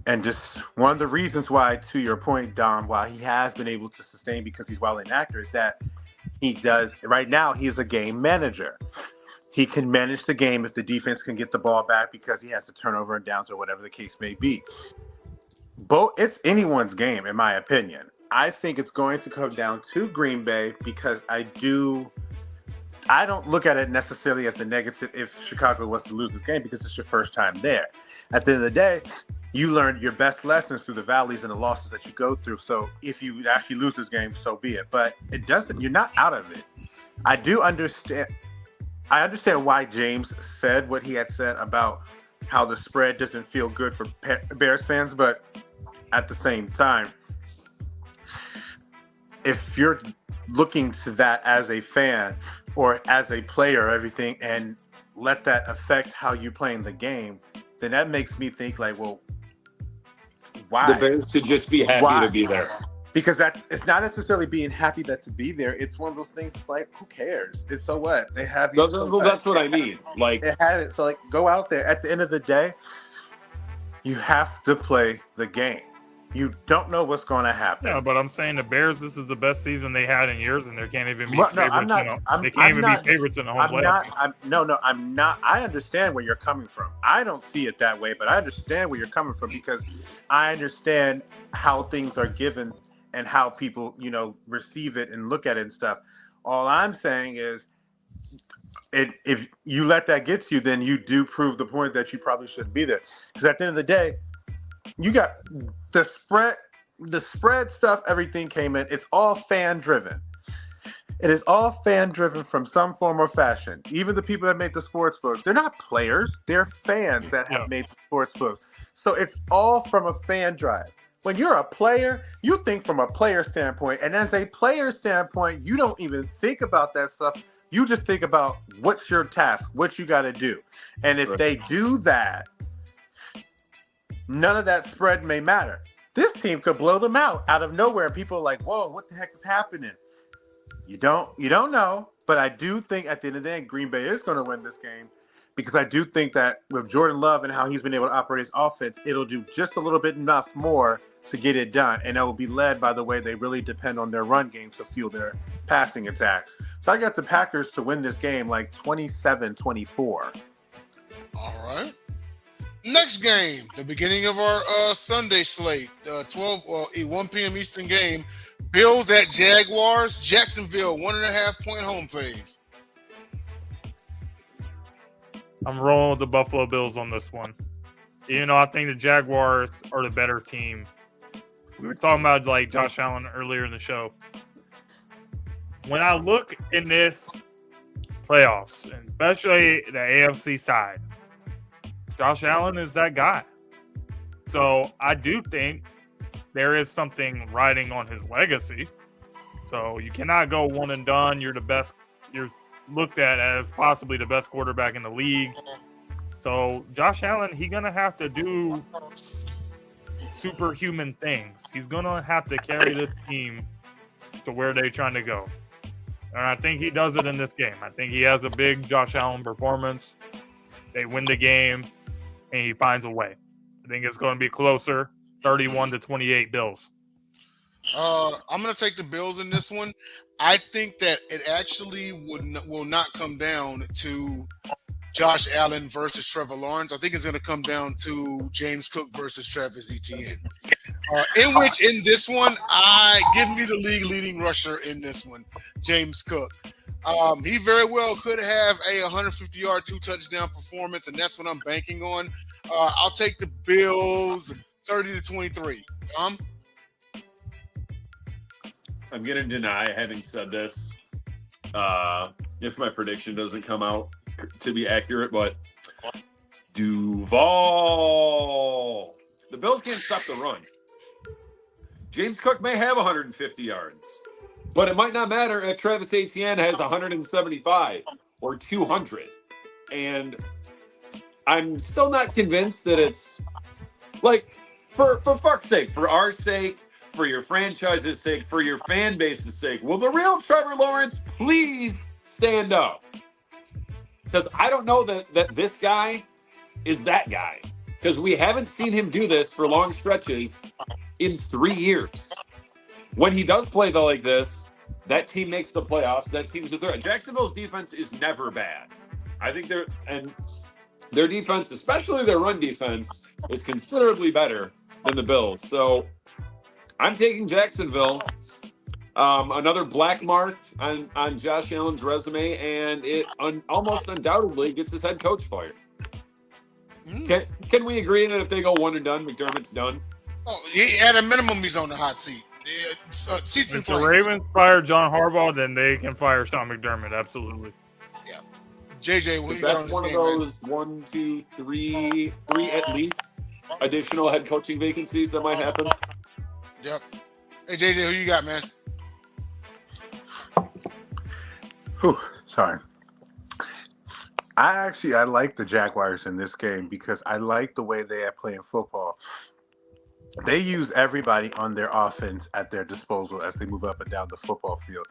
And just one of the reasons why, to your point, Dom, why he has been able to sustain because he's well inaccurate is that right now, he is a game manager. He can manage the game if the defense can get the ball back because he has a turnover and downs or whatever the case may be. It's anyone's game, in my opinion. I think it's going to come down to Green Bay because I don't look at it necessarily as a negative if Chicago was to lose this game because it's your first time there. At the end of the day, you learned your best lessons through the valleys and the losses that you go through. So if you actually lose this game, so be it. But you're not out of it. I understand why James said what he had said about how the spread doesn't feel good for Bears fans. But at the same time, if you're looking to that as a fan or as a player or everything and let that affect how you play in the game, then that makes me think like, well, why? The Bears should just be happy to be there. Because it's not necessarily being happy to be there. It's one of those things. It's like, who cares? It's so what they have. Well, that's what I mean. Like they had it. So like, go out there. At the end of the day, you have to play the game. You don't know what's going to happen. Yeah, but I'm saying the Bears. This is the best season they had in years, and they can't even be favorites. They can't even be favorites in the home playoff. I'm not. I understand where you're coming from. I don't see it that way, but I understand where you're coming from because I understand how things are given and how people, receive it and look at it and stuff. All I'm saying is, if you let that get to you, then you do prove the point that you probably shouldn't be there. Because at the end of the day, you got the spread stuff, everything came in. It's all fan driven. It is all fan driven from some form or fashion. Even the people that make the sports books, they're not players. They're fans that have made the sports books. So it's all from a fan drive. When you're a player, you think from a player standpoint. And as a player standpoint, you don't even think about that stuff. You just think about what's your task, what you got to do. And if they do that, none of that spread may matter. This team could blow them out of nowhere. And people are like, whoa, what the heck is happening? You don't know. But I do think at the end of the day, Green Bay is going to win this game because I do think that with Jordan Love and how he's been able to operate his offense, it'll do just a little bit enough more to get it done. And it will be led by the way they really depend on their run game to fuel their passing attack. So I got the Packers to win this game like 27-24. All right. Next game, the beginning of our Sunday slate, 1 p.m. Eastern game. Bills at Jaguars. Jacksonville, 1.5 point home faves. I'm rolling with the Buffalo Bills on this one. I think the Jaguars are the better team. We were talking about like Josh Allen earlier in the show. When I look in this playoffs, and especially the AFC side, Josh Allen is that guy. So I do think there is something riding on his legacy. So you cannot go one and done. You're the best. You're looked at as possibly the best quarterback in the league. So Josh Allen, he's going to have to do superhuman things. He's going to have to carry this team to where they're trying to go. And I think he does it in this game. I think he has a big Josh Allen performance. They win the game, and he finds a way. I think it's going to be closer, 31-28 Bills. I'm going to take the Bills in this one. I think that it actually will not come down to Josh Allen versus Trevor Lawrence. I think it's going to come down to James Cook versus Travis Etienne. In this one, give me the league leading rusher in this one, James Cook. He very well could have a 150-yard, 2-touchdown performance, and that's what I'm banking on. I'll take the Bills 30-23. I'm going to deny having said this if my prediction doesn't come out to be accurate, but Duval. The Bills can't stop the run. James Cook may have 150 yards, but it might not matter if Travis Etienne has 175 or 200. And I'm still not convinced that it's like, for fuck's sake, for our sake, for your franchise's sake, for your fan base's sake, will the real Trevor Lawrence please stand up? Because I don't know that this guy is that guy. Because we haven't seen him do this for long stretches in 3 years. When he does play though like this, that team makes the playoffs. That team's a threat. Jacksonville's defense is never bad. I think their defense, especially their run defense, is considerably better than the Bills. So I'm taking Jacksonville. Another black mark on Josh Allen's resume, and it almost undoubtedly gets his head coach fired. Can we agree that if they go one and done, McDermott's done? Oh, at a minimum, he's on the hot seat. Seats if the Ravens fire John Harbaugh, then they can fire Sean McDermott. Absolutely. Yeah. JJ, what do you got got on this one game, of those man? 1, 2, 3 at least additional head coaching vacancies that might happen. Yep. Hey JJ, who you got, man? Whew, sorry. I like the Jaguars in this game because I like the way they are playing football. They use everybody on their offense at their disposal as they move up and down the football field.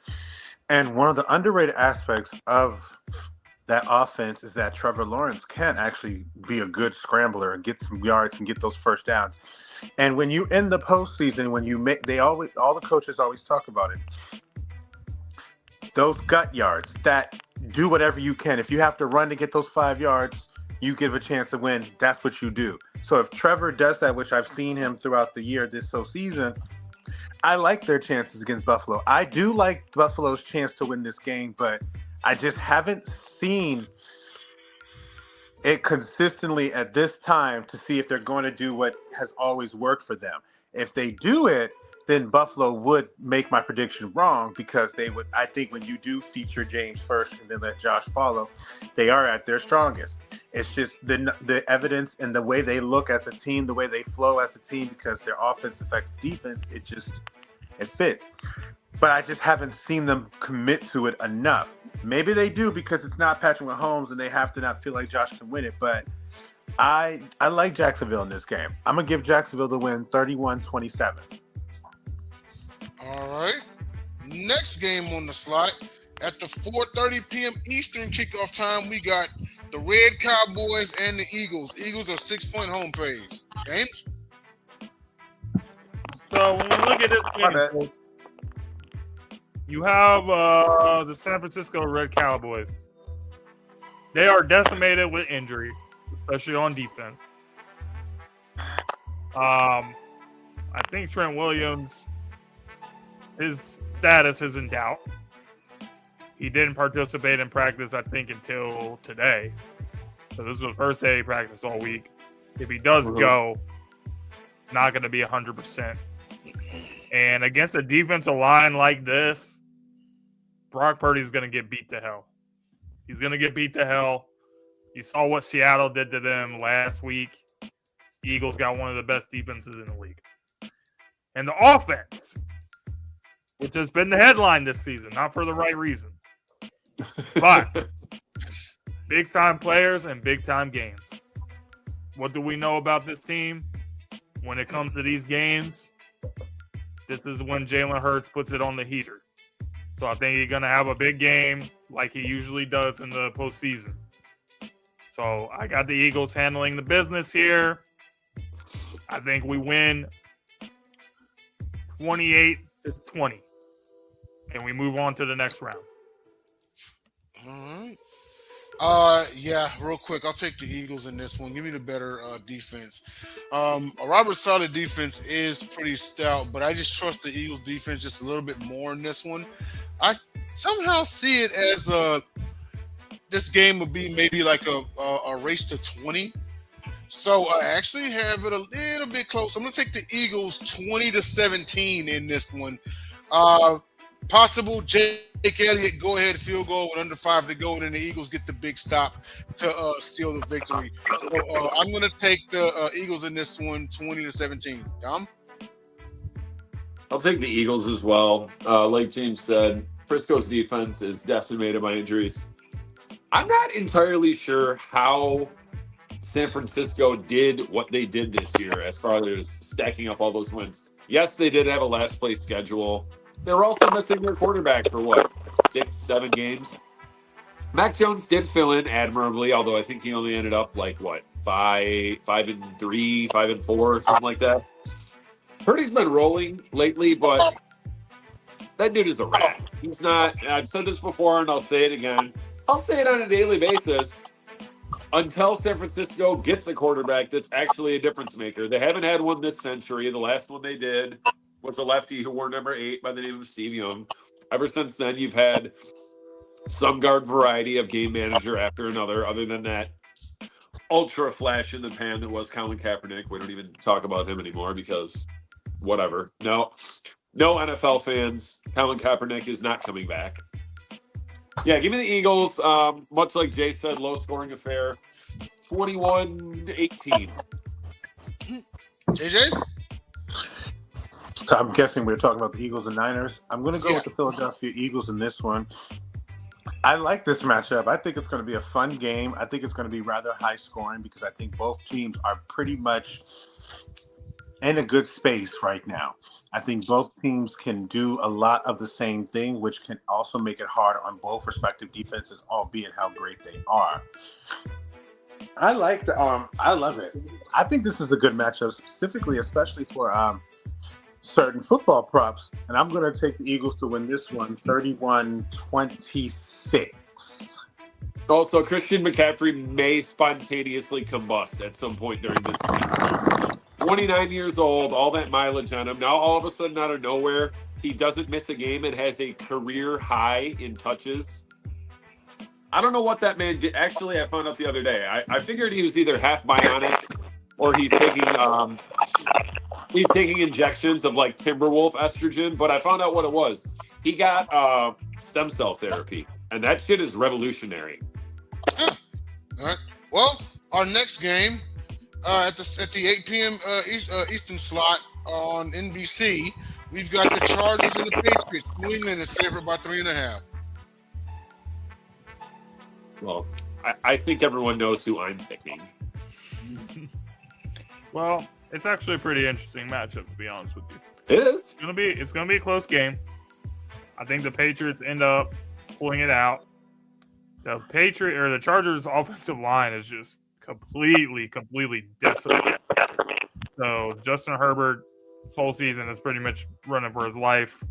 And one of the underrated aspects of that offense is that Trevor Lawrence can actually be a good scrambler and get some yards and get those first downs. And when you in the postseason, when you make, all the coaches always talk about it. Those gut yards that do whatever you can. If you have to run to get those 5 yards, you give a chance to win. That's what you do. So if Trevor does that, which I've seen him throughout the year this season, I like their chances against Buffalo. I do like Buffalo's chance to win this game, but I just haven't seen it consistently at this time to see if they're going to do what has always worked for them. If they do it, then Buffalo would make my prediction wrong because they would. I think when you do feature James first and then let Josh follow, they are at their strongest. It's just the evidence and the way they look as a team, the way they flow as a team, because their offense affects defense. It fits. But I just haven't seen them commit to it enough. Maybe they do because it's not Patrick Mahomes and they have to not feel like Josh can win it. But I like Jacksonville in this game. I'm going to give Jacksonville the win 31-27. All right. Next game on the slot at the 4:30 p.m. Eastern kickoff time, we got the Red Cowboys and the Eagles. Eagles are 6-point home faves. James? So when we look at this game, you have the San Francisco Red Cowboys. They are decimated with injury, especially on defense. I think Trent Williams, his status is in doubt. He didn't participate in practice, I think, until today. So this was the first day he practiced all week. If he does go, not going to be 100%. And against a defensive line like this, Brock Purdy's going to get beat to hell. He's going to get beat to hell. You saw what Seattle did to them last week. The Eagles got one of the best defenses in the league. And the offense, which has been the headline this season, not for the right reason. But big-time players and big-time games. What do we know about this team? When it comes to these games, this is when Jalen Hurts puts it on the heater. So I think he's going to have a big game like he usually does in the postseason. So I got the Eagles handling the business here. I think we win 28-20. And we move on to the next round. All right. Yeah, real quick. I'll take the Eagles in this one. Give me the better defense. A Robert Saleh defense is pretty stout, but I just trust the Eagles defense just a little bit more in this one. I somehow see it as this game would be maybe like a race to 20. So I actually have it a little bit close. I'm going to take the Eagles 20-17 in this one. Possible Jake Elliott go-ahead field goal with under 5 to go, and then the Eagles get the big stop to seal the victory. So I'm going to take the Eagles in this one 20-17. Dom? I'll take the Eagles as well. Like James said, Frisco's defense is decimated by injuries. I'm not entirely sure how San Francisco did what they did this year as far as stacking up all those wins. Yes, they did have a last place schedule. They were also missing their quarterback for 6-7 games. Mac Jones did fill in admirably, although I think he only ended up 5-3, 5-4, something like that. Purdy's been rolling lately, but that dude is a rat. He's not. I've said this before, and I'll say it again. I'll say it on a daily basis. Until San Francisco gets a quarterback that's actually a difference maker. They haven't had one this century. The last one they did was a lefty who wore number 8 by the name of Steve Young. Ever since then, you've had some guard variety of game manager after another. Other than that, ultra flash in the pan that was Colin Kaepernick. We don't even talk about him anymore because whatever. No NFL fans. Colin Kaepernick is not coming back. Yeah, give me the Eagles. Much like Jay said, low-scoring affair. 21-18. JJ? So I'm guessing we're talking about the Eagles and Niners. I'm going to go with the Philadelphia Eagles in this one. I like this matchup. I think it's going to be a fun game. I think it's going to be rather high scoring because I think both teams are pretty much in a good space right now. I think both teams can do a lot of the same thing, which can also make it hard on both respective defenses, albeit how great they are. I love it. I think this is a good matchup, specifically, especially for certain football props. And I'm going to take the Eagles to win this one, 31-26. Also, Christian McCaffrey may spontaneously combust at some point during this season. 29 years old, all that mileage on him. Now, all of a sudden, out of nowhere, he doesn't miss a game and has a career high in touches. I don't know what that man did. Actually, I found out the other day. I figured he was either half bionic or he's taking injections of like Timberwolf estrogen, but I found out what it was. He got stem cell therapy, and that shit is revolutionary. All right. Well, our next game at the 8 p.m. Eastern slot on NBC, we've got the Chargers and the Patriots. New England is favored by 3.5. Well, I think everyone knows who I'm picking. Well, it's actually a pretty interesting matchup, to be honest with you. It is. It's gonna be a close game. I think the Patriots end up pulling it out. The Chargers' offensive line is just completely decimated. So Justin Herbert's whole season is pretty much running for his life.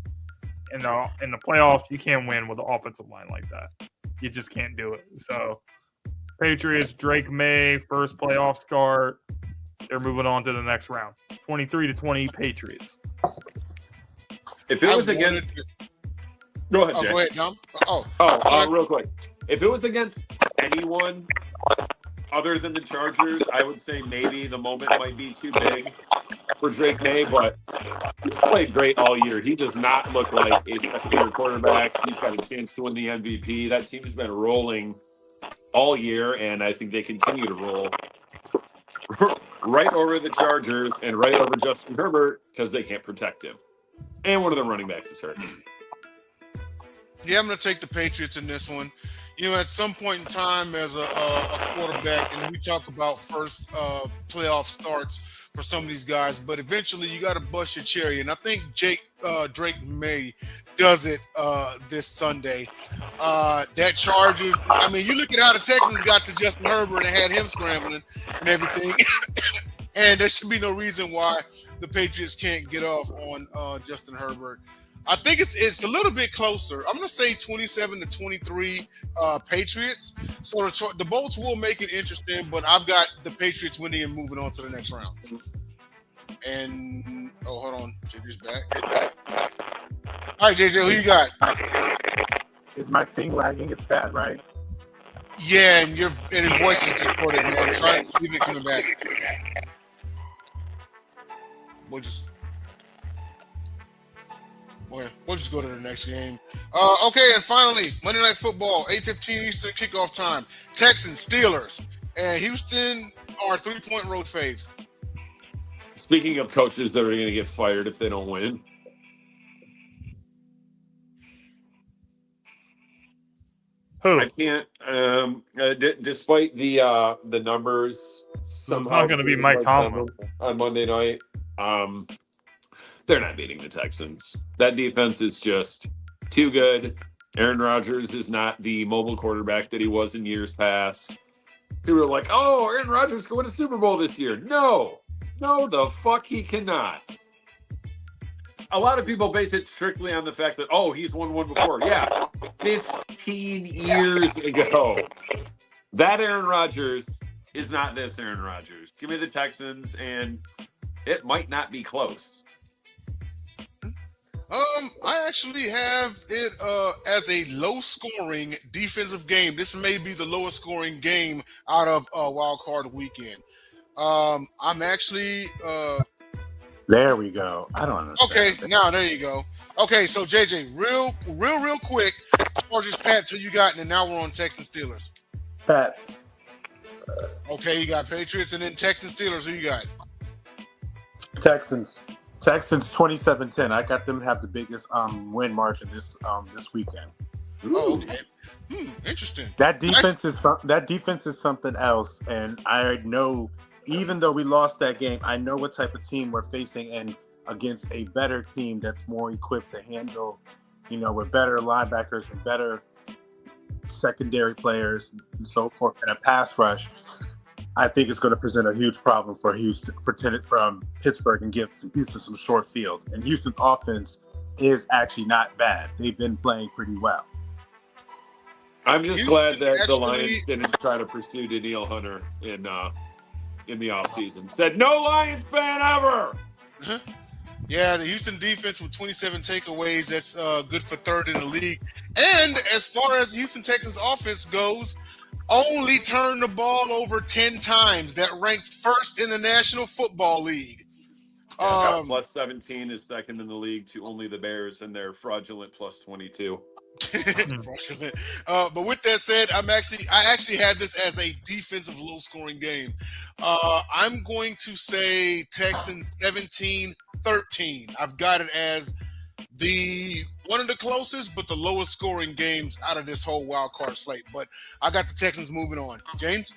In the playoffs, you can't win with an offensive line like that. You just can't do it. So Patriots, Drake May, first playoff start. They're moving on to the next round. 23-20 Patriots. If it was against... Go ahead, Jay. Go ahead, Dom. Real quick. If it was against anyone other than the Chargers, I would say maybe the moment might be too big for Drake May, but he's played great all year. He does not look like a second-year quarterback. He's got a chance to win the MVP. That team's been rolling all year, and I think they continue to roll right over the Chargers and right over Justin Herbert because they can't protect him. And one of the running backs is hurt. Yeah, I'm going to take the Patriots in this one. You know, at some point in time as a quarterback, and we talk about first playoff starts for some of these guys, but eventually you got to bust your cherry. And I think Drake May does it this Sunday. That Chargers, I mean, you look at how the Texans got to Justin Herbert and had him scrambling and everything. And there should be no reason why the Patriots can't get off on Justin Herbert. I think it's a little bit closer. I'm going to say 27-23 Patriots. So the Bolts will make it interesting, but I've got the Patriots winning and moving on to the next round. And hold on, JJ's back. All right, JJ, who you got? Is my thing lagging? It's bad, right? Yeah, and your voice is distorted, man. Try to leave it coming back. We'll just go to the next game. Okay, and finally, Monday Night Football, 8:15 Eastern kickoff time. Texans, Steelers, and Houston are 3-point road faves. Speaking of coaches that are going to get fired if they don't win. Who? I can't. Despite the numbers, somehow not going to be Mike Tomlin on Monday night. They're not beating the Texans. That defense is just too good. Aaron Rodgers is not the mobile quarterback that he was in years past. People were like, "Oh, Aaron Rodgers can win a Super Bowl this year." No, the fuck he cannot. A lot of people base it strictly on the fact that, he's won one before. Yeah, 15 years ago. That Aaron Rodgers is not this Aaron Rodgers. Give me the Texans, and it might not be close. I actually have it as a low-scoring defensive game. This may be the lowest scoring game out of Wild Card Weekend. I'm actually There we go. I don't understand. Okay, now there you go. Okay, so JJ, real quick, Chargers, Pats, who you got? And then now we're on Texans, Steelers. Pats. Okay, you got Patriots, and then Texans, Steelers. Who you got? Texans 27-10. I got them have the biggest win margin this weekend. Oh, okay. Interesting. That defense is something else, and I know even though we lost that game, I know what type of team we're facing, and against a better team that's more equipped to handle, with better linebackers and better secondary players and so forth, and a pass rush. I think it's going to present a huge problem for Houston, from Pittsburgh, and give Houston some short fields. And Houston's offense is actually not bad. They've been playing pretty well. I'm just glad that the Lions didn't try to pursue Danielle Hunter in the offseason. Said no Lions fan ever. Yeah, the Houston defense with 27 takeaways, that's good for third in the league. And as far as the Houston Texans offense goes, only turned the ball over 10 times. That ranks first in the National Football League. Plus 17 is second in the league to only the Bears and their fraudulent plus 22. Fraudulent. But with that said, I actually had this as a defensive low-scoring game. I'm going to say Texans 17-13. I've got it as one of the closest, but the lowest scoring games out of this whole wild card slate. But I got the Texans moving on. James?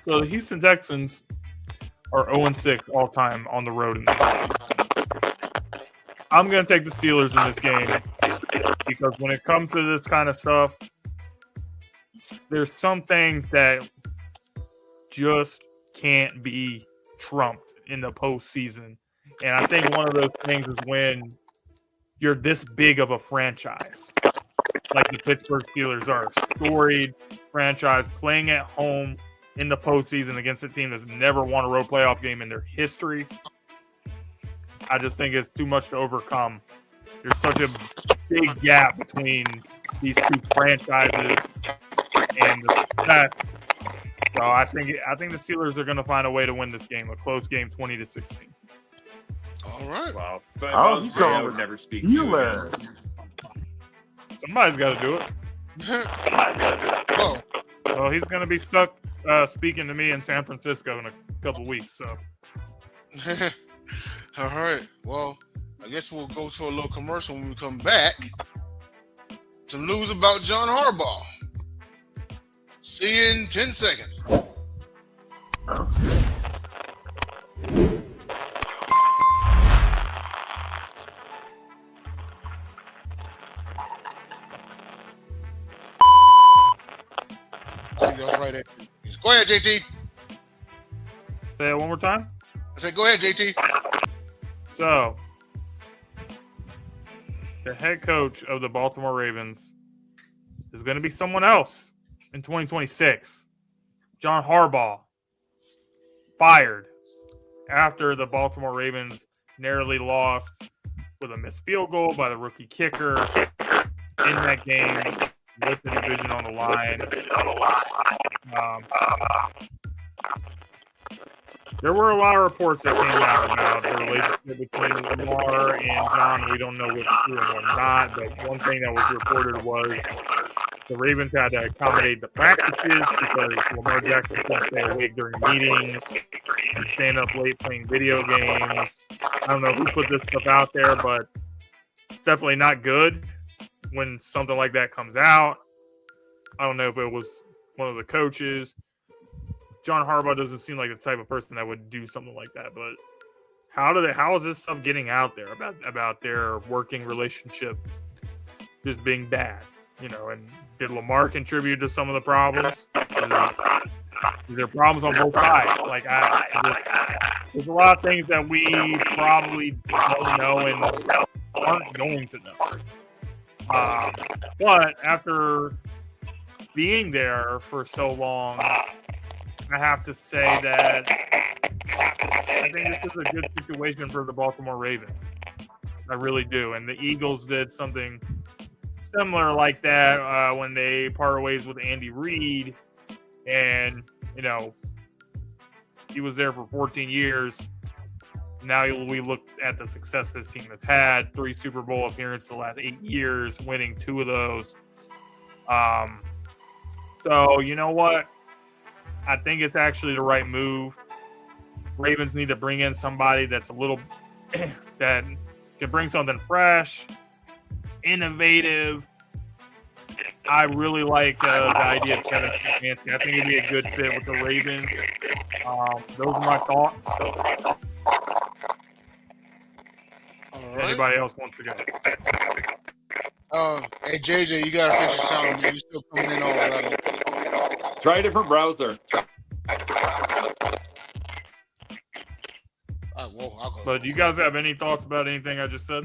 So the Houston Texans are 0-6 all time on the road in the season. I'm going to take the Steelers in this game because when it comes to this kind of stuff, there's some things that just can't be trumped in the postseason. And I think one of those things is when you're this big of a franchise, like the Pittsburgh Steelers are, a storied franchise playing at home in the postseason against a team that's never won a road playoff game in their history. I just think it's too much to overcome. There's such a big gap between these two franchises and the success. So I think the Steelers are going to find a way to win this game, a close game, 20-16. All right. Wow. He's going I with would never speak. Steelers. Somebody's got to do it. Oh. Well, he's going to be stuck speaking to me in San Francisco in a couple weeks. So. All right. Well, I guess we'll go to a little commercial when we come back. Some news about John Harbaugh. See you in 10 seconds. Right. Go ahead, JT. Say it one more time. I said, go ahead, JT. So, the head coach of the Baltimore Ravens is going to be someone else in 2026. John Harbaugh, fired after the Baltimore Ravens narrowly lost with a missed field goal by the rookie kicker in that game with the division on the line. There were a lot of reports that came out about the relationship between Lamar and John. We don't know what's true and what's not, but one thing that was reported was the Ravens had to accommodate the practices because Lamar Jackson couldn't stay awake during meetings and stand up late playing video games. I don't know who put this stuff out there, but it's definitely not good when something like that comes out. I don't know if it was one of the coaches. John Harbaugh doesn't seem like the type of person that would do something like that, but how is this stuff getting out there about their working relationship just being bad? And did Lamar contribute to some of the problems? Is there problems on both sides? There's a lot of things that we probably don't know and aren't going to know. But after being there for so long, I have to say that I think this is a good situation for the Baltimore Ravens. I really do. And the Eagles did something similar like that when they parted ways with Andy Reid. And, he was there for 14 years. Now we look at the success this team has had. 3 Super Bowl appearances the last 8 years, winning 2 of those. So, you know what? I think it's actually the right move. Ravens need to bring in somebody that's a little that can bring something fresh innovative. I really like the idea of Kevin Stefanski. I think he'd be a good fit with the Ravens. Those are my thoughts. All right. Anybody else wants to go? Hey JJ, you gotta fix your sound, man. You still coming in all right. Try a different browser. Well, I'll go. But do you guys have any thoughts about anything I just said?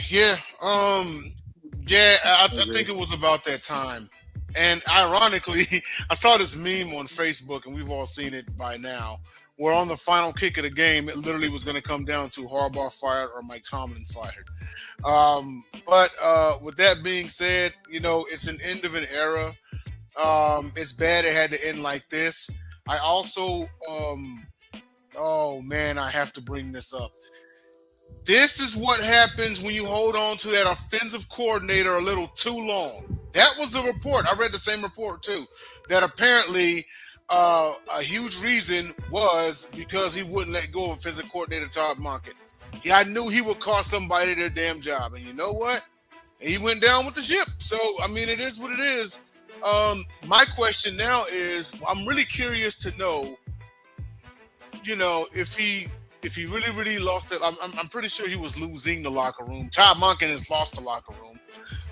Yeah, I think it was about that time. And ironically, I saw this meme on Facebook, and we've all seen it by now, where on the final kick of the game, it literally was going to come down to Harbaugh fired or Mike Tomlin fired. But with that being said, it's an end of an era. It's bad it had to end like this. I also, oh man, I have to bring this up. This is what happens when you hold on to that offensive coordinator a little too long. That was the report. I read the same report too. That apparently a huge reason was because he wouldn't let go of offensive coordinator Todd Monken. Yeah, I knew he would cost somebody their damn job. And you know what? He went down with the ship. So, I mean, it is what it is. My question now is, I'm really curious to know, if he really, really lost it. I'm pretty sure he was losing the locker room. Todd Monken has lost the locker room.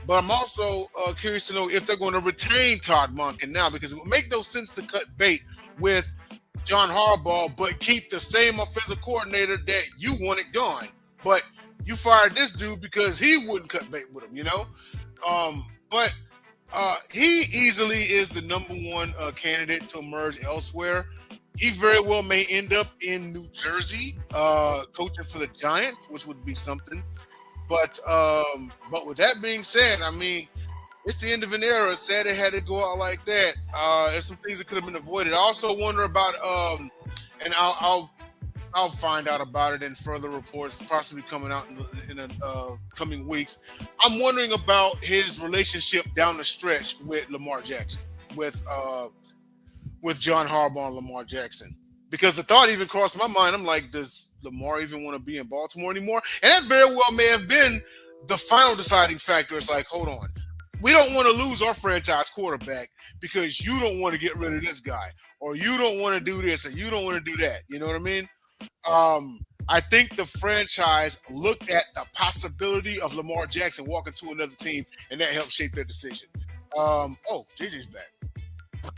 But I'm also curious to know if they're going to retain Todd Monken now, because it would make no sense to cut bait with John Harbaugh, but keep the same offensive coordinator that you wanted gone. But you fired this dude because he wouldn't cut bait with him, But he easily is the number one candidate to emerge elsewhere. He very well may end up in New Jersey, coaching for the Giants, which would be something. But with that being said, I mean, it's the end of an era. It's sad it had to go out like that. There's some things that could have been avoided. I also wonder about, and I'll find out about it in further reports, possibly coming out in the coming weeks. I'm wondering about his relationship down the stretch with Lamar Jackson, with John Harbaugh and Lamar Jackson. Because the thought even crossed my mind. I'm like, does Lamar even want to be in Baltimore anymore? And that very well may have been the final deciding factor. It's like, hold on. We don't want to lose our franchise quarterback because you don't want to get rid of this guy, or you don't want to do this, and you don't want to do that. You know what I mean? I think the franchise looked at the possibility of Lamar Jackson walking to another team, and that helped shape their decision. JJ's back.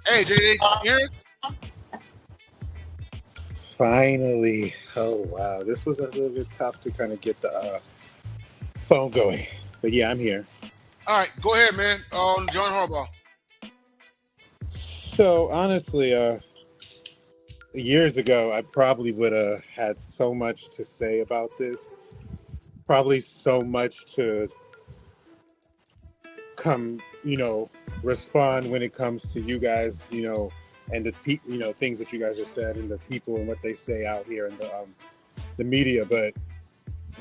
Hey, JJ, you here? Finally. Oh, wow. This was a little bit tough to kind of get the phone going. But yeah, I'm here. All right, go ahead, man. John Harbaugh. So, honestly, years ago, I probably would have had so much to say about this. Probably so much to come, respond when it comes to you guys, and the things that you guys have said, and the people and what they say out here in the media. But it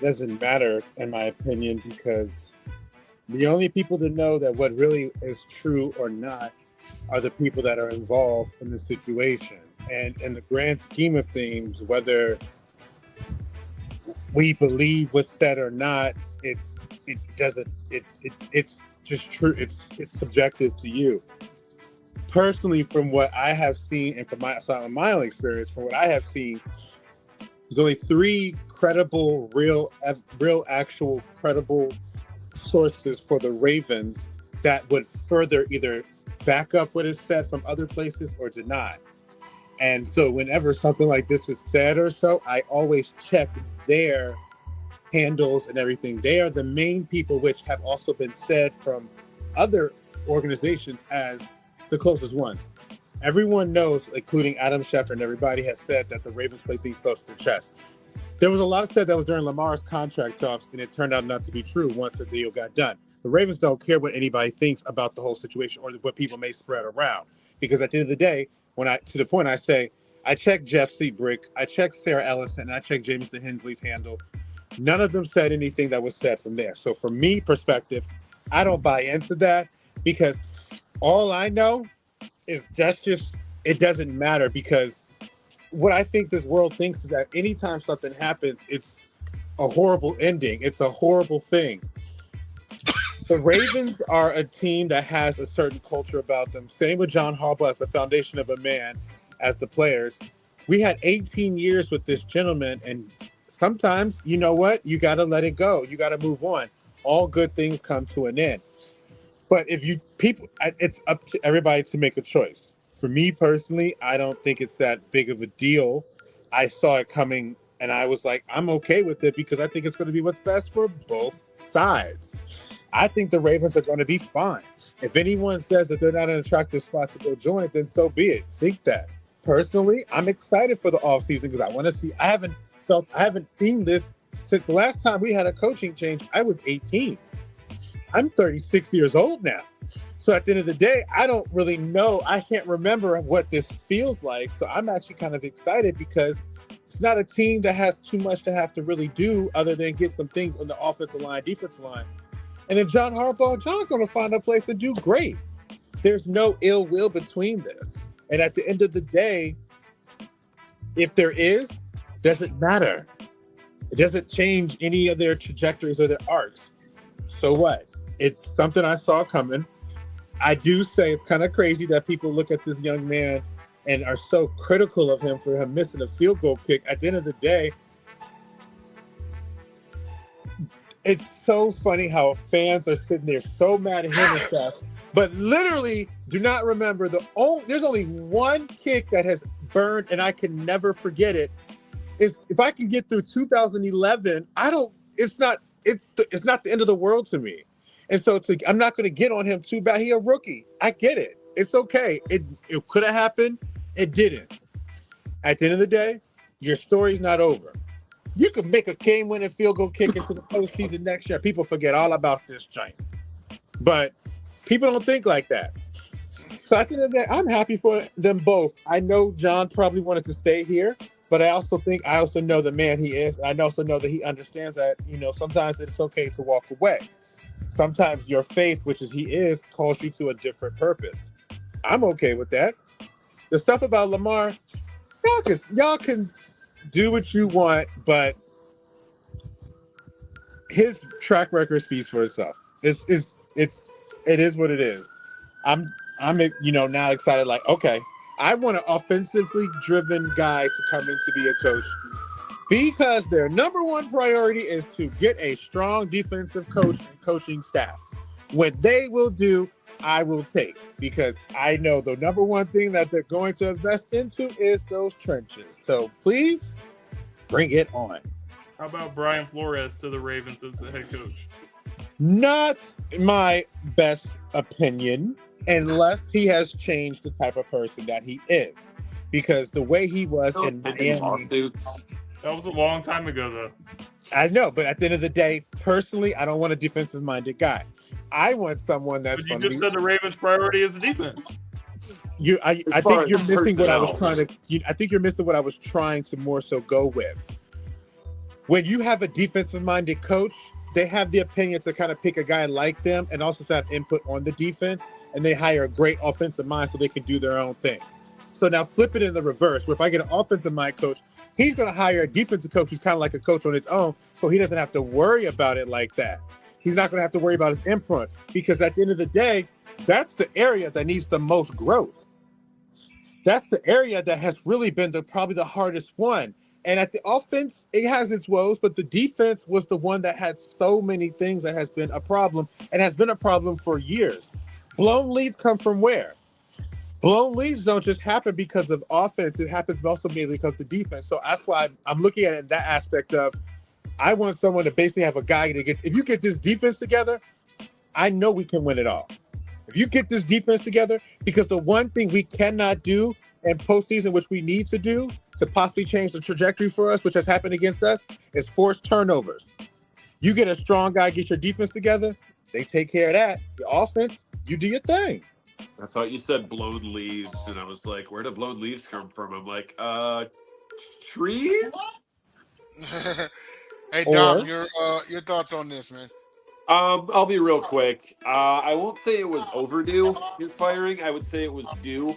doesn't matter, in my opinion, because the only people that know that what really is true or not are the people that are involved in the situation. And in the grand scheme of things, whether we believe what's said or not, it's just true. It's subjective to you. Personally, from what I have seen, and from my own experience, from what I have seen, there's only 3 credible, real, actual, credible sources for the Ravens that would further either back up what is said from other places or deny. And so whenever something like this is said or so, I always check their handles and everything. They are the main people which have also been said from other organizations as the closest ones. Everyone knows, including Adam Schefter and everybody, has said that the Ravens play things close to the chest. There was a lot of said that was during Lamar's contract talks, and it turned out not to be true once the deal got done. The Ravens don't care what anybody thinks about the whole situation or what people may spread around, because at the end of the day, to the point I say, I checked Jeff Seabrick, I checked Sarah Ellison, and I checked Jameson Hensley's handle. None of them said anything that was said from there. So from me perspective, I don't buy into that, because all I know is it doesn't matter, because what I think this world thinks is that anytime something happens, it's a horrible ending. It's a horrible thing. The Ravens are a team that has a certain culture about them. Same with John Harbaugh as the foundation of a man, as the players. We had 18 years with this gentleman, and sometimes, you know what? You got to let it go. You got to move on. All good things come to an end. But it's up to everybody to make a choice. For me personally, I don't think it's that big of a deal. I saw it coming, and I was like, I'm okay with it because I think it's going to be what's best for both sides. I think the Ravens are going to be fine. If anyone says that they're not an attractive spot to go join, then so be it. Think that. Personally, I'm excited for the offseason because I want to see. I haven't seen this since the last time we had a coaching change. I was 18. I'm 36 years old now. So at the end of the day, I don't really know. I can't remember what this feels like. So I'm actually kind of excited because it's not a team that has too much to have to really do other than get some things on the offensive line, defensive line. And then John's going to find a place to do great. There's no ill will between this. And at the end of the day, if there is, doesn't matter. It doesn't change any of their trajectories or their arcs. So what? It's something I saw coming. I do say it's kind of crazy that people look at this young man and are so critical of him for him missing a field goal kick. At the end of the day, it's so funny how fans are sitting there so mad at him and stuff, but literally do not remember there's only one kick that has burned and I can never forget it. Is if I can get through 2011, it's not the end of the world to me. And so I'm not going to get on him too bad. He's a rookie. I get it. It's okay. It could have happened. It didn't. At the end of the day, your story's not over. You could make a game-winning field goal kick into the postseason next year. People forget all about this giant. But people don't think like that. So at the end of the day, I'm happy for them both. I know John probably wanted to stay here, but I also know the man he is. I also know that he understands that, sometimes it's okay to walk away. Sometimes your faith, which is he is, calls you to a different purpose. I'm okay with that. The stuff about Lamar, y'all can do what you want, but his track record speaks for itself. It is what it is. I'm now excited. Like, okay, I want an offensively driven guy to come in to be a coach because their number one priority is to get a strong defensive coach and coaching staff. What they will do, I will take, because I know the number one thing that they're going to invest into is those trenches. So please bring it on. How about Brian Flores to the Ravens as the head coach? Not my best opinion, unless he has changed the type of person that he is. Because the way he was in Miami... That was a long time ago, though. I know, but at the end of the day, personally, I don't want a defensive-minded guy. I want someone that's... But you just said the Ravens' priority is the defense. I think you're missing what I was trying to... I think you're missing what I was trying to more so go with. When you have a defensive-minded coach, they have the opinion to kind of pick a guy like them and also to have input on the defense, and they hire a great offensive mind so they can do their own thing. So now flip it in the reverse, where if I get an offensive mind coach, he's going to hire a defensive coach who's kind of like a coach on his own, so he doesn't have to worry about it like that. He's not going to have to worry about his imprint, because at the end of the day, that's the area that needs the most growth. That's the area that has really been probably the hardest one. And at the offense, it has its woes, but the defense was the one that had so many things that has been a problem, and has been a problem for years. Blown leads come from where? Blown leads don't just happen because of offense. It happens also mainly because of the defense. So that's why I'm looking at it in that aspect of, I want someone to basically have a guy to get, if you get this defense together, I know we can win it all. If you get this defense together, because the one thing we cannot do in postseason, which we need to do to possibly change the trajectory for us, which has happened against us, is force turnovers. You get a strong guy, get your defense together, they take care of that. The offense, you do your thing. I thought you said blown leaves, and I was like, where do blown leaves come from? I'm like, trees? Hey, Dom, your thoughts on this, man? I'll be real quick. I won't say it was overdue, his firing. I would say it was due.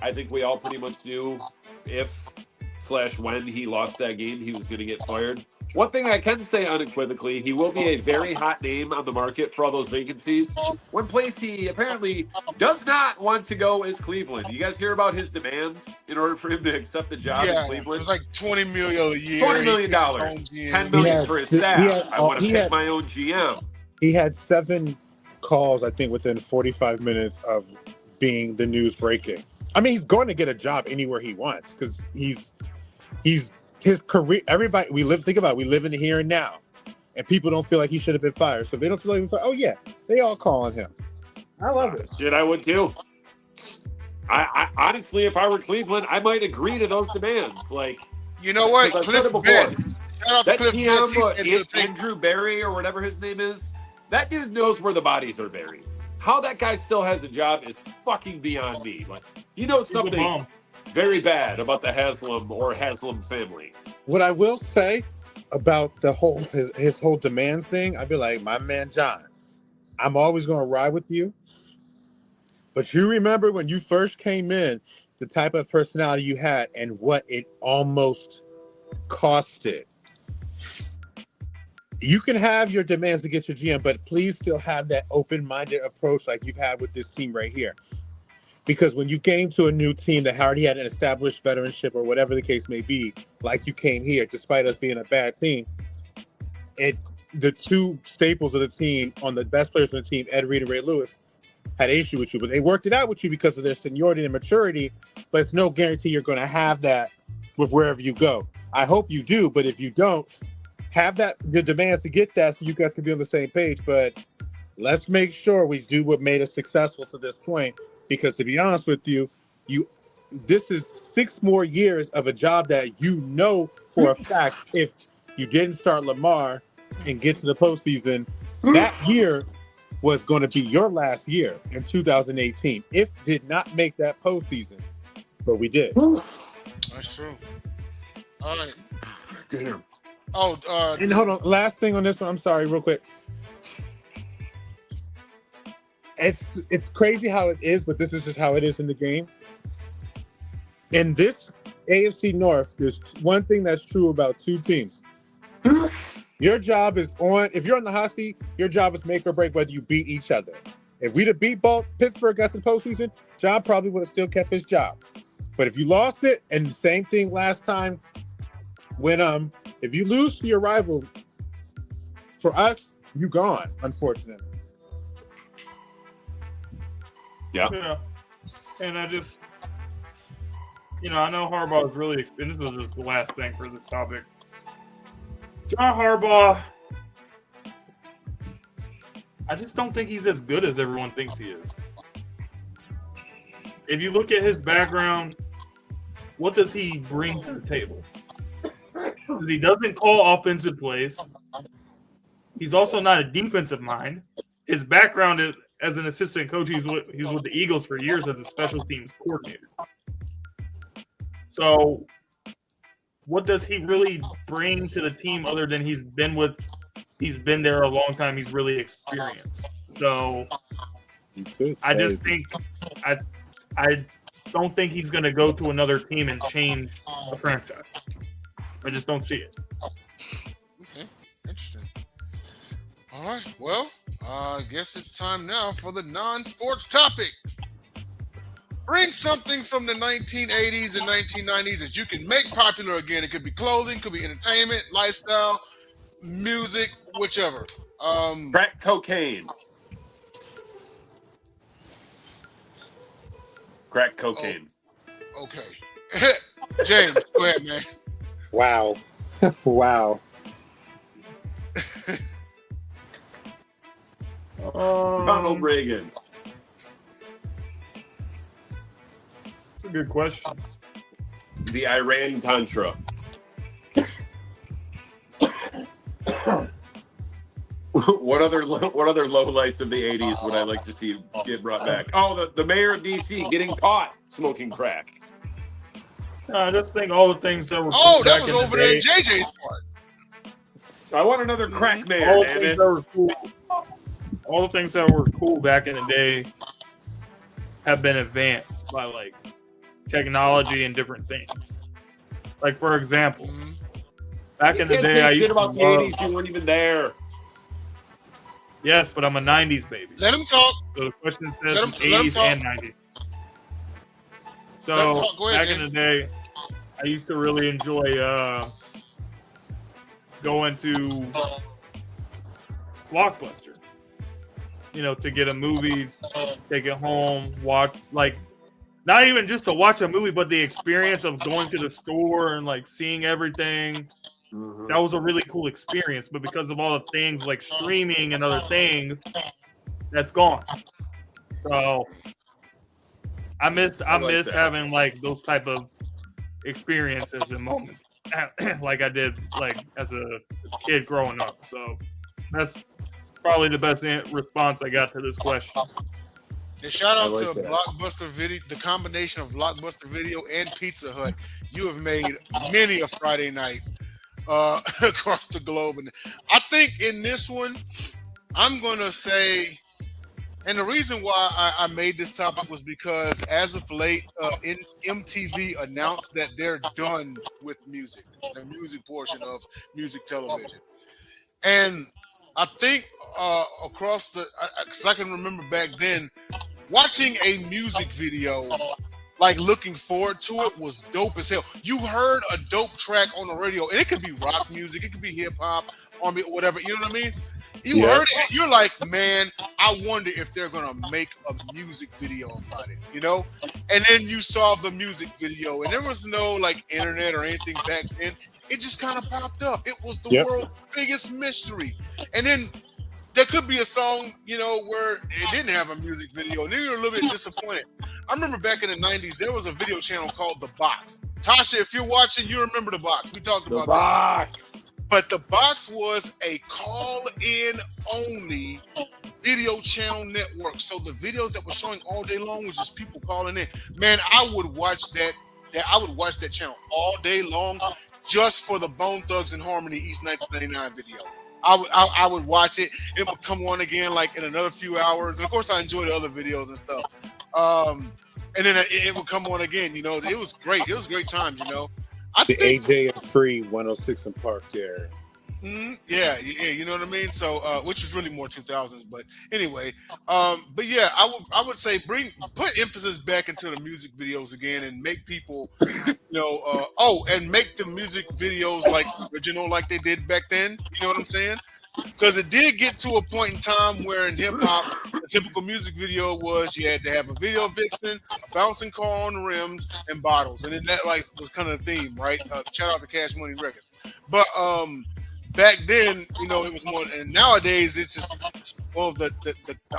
I think we all pretty much knew if/when he lost that game, he was going to get fired. One thing I can say unequivocally, he will be a very hot name on the market for all those vacancies. One place he apparently does not want to go is Cleveland. You guys hear about his demands in order for him to accept the job in It Cleveland? was like $20 million a year. $20 million, $10 million for his staff. I want to pick my own GM. He had 7 calls, I think, within 45 minutes of being the news breaking. I mean, he's going to get a job anywhere he wants because he's his career. Everybody, we live in the here and now, and people don't feel like he should have been fired. So if they don't feel like oh yeah, they all call on him. I love it. Shit, I would too. I honestly, if I were Cleveland, I might agree to those demands. Like, you know what, Cliff Betts. Shout out to that Cliff Betts. He said he'll take Andrew Barry or whatever his name is. That dude knows where the bodies are buried. How that guy still has a job is fucking beyond me. Like, you know something very bad about the Haslam family. What I will say about the whole his whole demand thing, I'd be like, my man John, I'm always going to ride with you. But you remember when you first came in, the type of personality you had and what it almost costed. You can have your demands to get your GM, but please still have that open-minded approach like you've had with this team right here. Because when you came to a new team that already had an established veteranship or whatever the case may be, like you came here, despite us being a bad team, the two staples of the team, on the best players on the team, Ed Reed and Ray Lewis, had an issue with you. But they worked it out with you because of their seniority and maturity, but it's no guarantee you're going to have that with wherever you go. I hope you do, but if you don't, have that your demands to get that so you guys can be on the same page. But let's make sure we do what made us successful to this point. Because to be honest with you, this is 6 more years of a job that you know for a fact if you didn't start Lamar and get to the postseason, that year was going to be your last year in 2018. If did not make that postseason, but we did. That's true. All right. Damn. Oh, and hold on. Last thing on this one. I'm sorry, real quick. It's crazy how it is, but this is just how it is in the game. In this AFC North, there's one thing that's true about 2 teams. Your job is if you're on the hot seat, your job is make or break whether you beat each other. If we'd have beat Pittsburgh got to the postseason, John probably would have still kept his job. But if you lost it, and the same thing last time, when if you lose to your rival, for us, you gone, unfortunately. Yeah. And I just, I know Harbaugh is really, and this is just the last thing for this topic. John Harbaugh, I just don't think he's as good as everyone thinks he is. If you look at his background, what does he bring to the table? He doesn't call offensive plays. He's also not a defensive mind. His background is as an assistant coach. He's with the Eagles for years as a special teams coordinator. So what does he really bring to the team other than he's been there a long time, he's really experienced. So I just think I don't think he's going to go to another team and change the franchise. I just don't see it. Okay, interesting. All right, well, I guess it's time now for the non-sports topic. Bring something from the 1980s and 1990s that you can make popular again. It could be clothing, could be entertainment, lifestyle, music, whichever. Crack cocaine. Crack cocaine. Oh, okay. James, go ahead, man. Wow. Wow. Ronald Reagan. That's a good question. The Iran Contra. What other lowlights of the 80s would I like to see get brought back? Oh, the mayor of DC getting caught smoking crack. I just think all the things that were that was over there in JJ's part. I want another crack mayor, all the damn things it. that were cool. All the things that were cool back in the day have been advanced by like technology and different things. Like for example, Back You in the can't day, I say used shit to about the love. 80s. You weren't even there. Yes, but I'm a '90s baby. Let him talk. So the question says Let him '80s talk. and '90s. So Let him talk. Go ahead, back in the day, I used to really enjoy going to Blockbuster. You know, to get a movie, take it home, watch, like, not even just to watch a movie, but the experience of going to the store and like seeing everything. Mhm. That was a really cool experience. But because of all the things like streaming and other things, that's gone. So I miss that. having like those type of experiences and moments like I did like as a kid growing up. So that's probably the best response I got to this question. And shout out I to like that. Blockbuster Video, the combination of Blockbuster Video and Pizza Hut. You have made many a Friday night across the globe. And I think in this one, I'm going to say, and the reason why I made this topic was because as of late, MTV announced that they're done with music, the music portion of music television. And I think across the, because I can remember back then, watching a music video, like looking forward to it, was dope as hell. You heard a dope track on the radio, and it could be rock music, it could be hip hop, R&B, whatever. You know what I mean? You heard it, and you're like, man, I wonder if they're gonna make a music video about it, you know? And then you saw the music video, and there was no like internet or anything back then. It just kind of popped up. It was the world's biggest mystery. And then there could be a song, you know, where it didn't have a music video, and then you're a little bit disappointed. I remember back in the 90s, there was a video channel called The Box. Tasha, if you're watching, you remember The Box. We talked about that. But The Box was a call-in only video channel network. So the videos that were showing all day long was just people calling in. Man, I would watch that channel all day long just for the Bone Thugs and Harmony East 1999 video. I would watch it. It would come on again like in another few hours. And of course, I enjoy the other videos and stuff. And then it would come on again. You know, it was great. It was great times. You know, the AJ and Free 106 in Park there. Yeah, you know what I mean. So, which is really more 2000s, but anyway, but yeah, I would say put emphasis back into the music videos again and make people, you know, and make the music videos like original, like they did back then. You know what I'm saying? Because it did get to a point in time where in hip hop, the typical music video was you had to have a video vixen, a bouncing car on the rims, and bottles, and then that like was kind of the theme, right? Shout out to Cash Money Records, but back then, you know, it was more, and nowadays it's just, well, the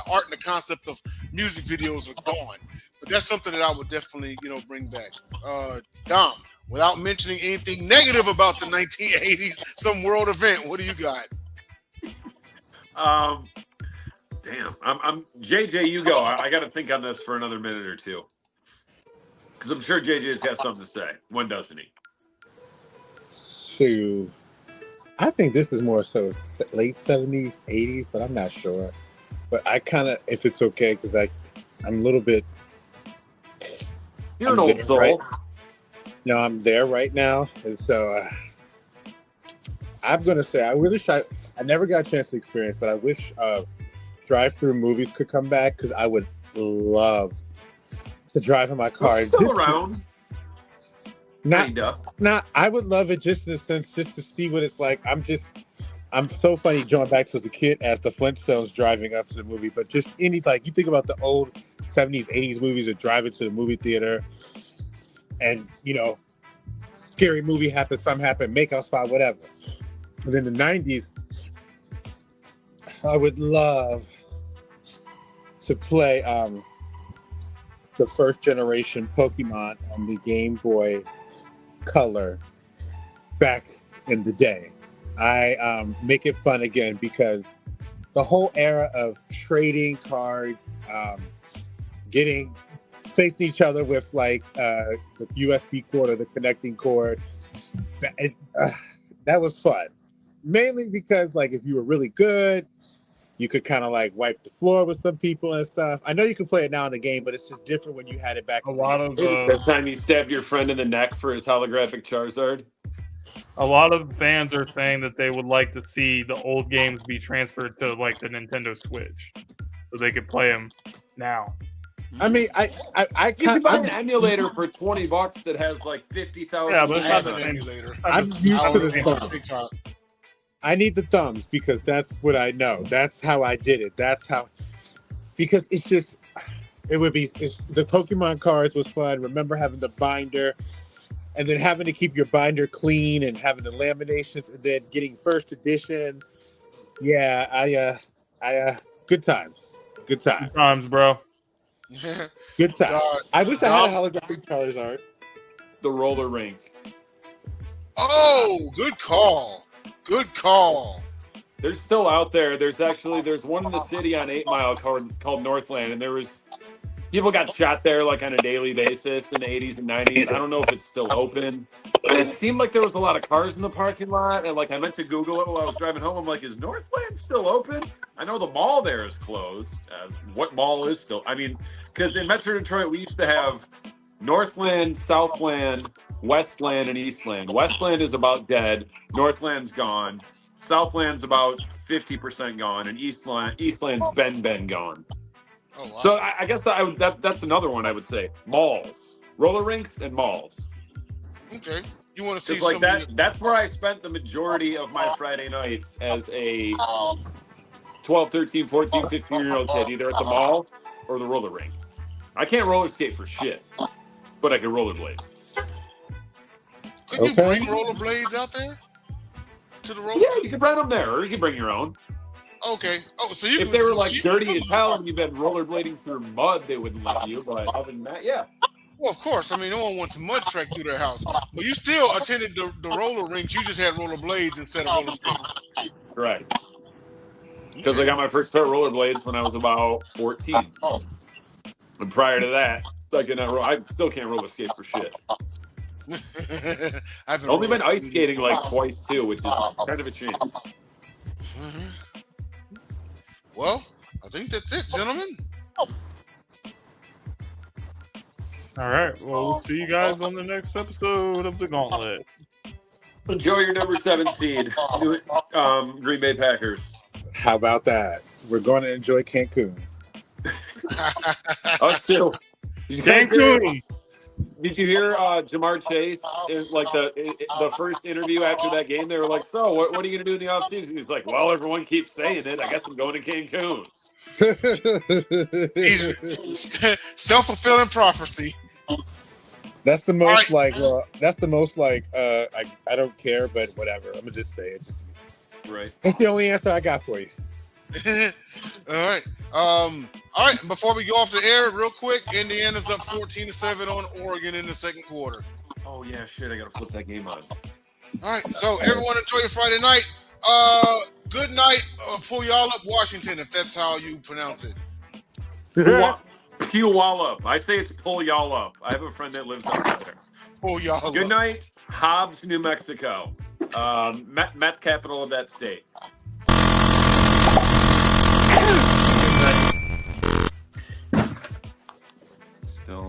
art and the concept of music videos are gone. But that's something that I would definitely, you know, bring back. Dom, without mentioning anything negative about the 1980s, some world event, what do you got? Damn, I'm JJ. You go. I got to think on this for another minute or two, because I'm sure JJ's got something to say. When doesn't he? So, I think this is more so late 70s, 80s, but I'm not sure. But I kind of, if it's okay, because I'm a little bit. You're an old soul. Right? No, I'm there right now, and so I'm gonna say I never got a chance to experience, but I wish drive-through movies could come back because I would love to drive in my car. It's still around. I would love it just in a sense, just to see what it's like. I'm so funny going back to as a kid as the Flintstones driving up to the movie, but just you think about the old 70s, 80s movies of driving to the movie theater and, you know, scary movie happens, something happened, makeout spot, whatever. And then the 90s, I would love to play the first generation Pokemon on the Game Boy Color back in the day. I make it fun again because the whole era of trading cards, facing each other with like the USB cord or the connecting cord, that was fun. Mainly because like if you were really good, you could kind of like wipe the floor with some people and stuff. I know you can play it now in the game, but it's just different when you had it back. A lot of that time you stabbed your friend in the neck for his holographic Charizard. A lot of fans are saying that they would like to see the old games be transferred to like the Nintendo Switch, so they could play them now. I mean, I You can buy I'm, an emulator for $20 that has like 50,000. Yeah, but it's I not have the an same. emulator. I'm used I to own the it on thumbs. TikTok. I need the thumbs because that's what I know. That's how I did it. That's how, because it's just, it would be, the Pokemon cards was fun. Remember having the binder and then having to keep your binder clean and having the laminations and then getting first edition. Yeah, good times. Good times. Good times, bro. Good times. God. I wish I had a holographic Charizard. The roller rink. Oh, good call. Good call. They're still out there. There's one in the city on 8 Mile called Northland, and people got shot there like on a daily basis in the 80s and 90s. I don't know if it's still open. It seemed like there was a lot of cars in the parking lot, and like I meant to Google it while I was driving home. I'm like, is Northland still open? I know the mall there is closed. What mall is still? I mean, because in Metro Detroit we used to have Northland, Southland, Westland, and Eastland. Westland is about dead. Northland's gone. Southland's about 50% gone, and Eastland's been gone. Oh, wow. So I guess that's another one I would say. Malls, roller rinks, and malls. Okay. You want to see It's like somebody? that's where I spent the majority of my Friday nights as a 12, 13, 14, 15-year-old kid, either at the mall or the roller rink. I can't roller skate for shit, but I can rollerblade. Could you Okay. bring rollerblades out there to the roller? Yeah, you can rent them there, or you can bring your own. Okay. Oh, so you If can, they were like you dirty can- as hell and you've been rollerblading through mud, they wouldn't let you. But other than that, yeah. Well, of course. I mean, no one wants a mud track through their house. But you still attended the roller rinks. You just had rollerblades instead of roller skates. Correct. Because I got my first pair of rollerblades when I was about 14. And prior to that, I still can't roller skate for shit. I've Only been ice skating like twice too, which is kind of a shame. Mhm. Well, I think that's it, gentlemen. All right. Well, we'll see you guys on the next episode of the Gauntlet. Enjoy your number 7 seed, Green Bay Packers. How about that? We're going to enjoy Cancun. Us too. Cancun. Did you hear Jamar Chase in like the first interview after that game? They were like, "So, what are you going to do in the offseason?" He's like, "Well, everyone keeps saying it. I guess I'm going to Cancun." Self-fulfilling prophecy. That's the most Right. I don't care, but whatever. I'm gonna just say it. Right. That's the only answer I got for you. All right. All right. Before we go off the air, real quick, Indiana's up 14-7 on Oregon in the second quarter. Oh yeah, shit! I got to flip that game on. All right. So everyone enjoy your Friday night. Good night. Pull y'all up, Washington, if that's how you pronounce it. Puyallup. I say it's pull y'all up. I have a friend that lives up there. Pull y'all Good up. night, Hobbs, New Mexico. Meth capital of that state. Still.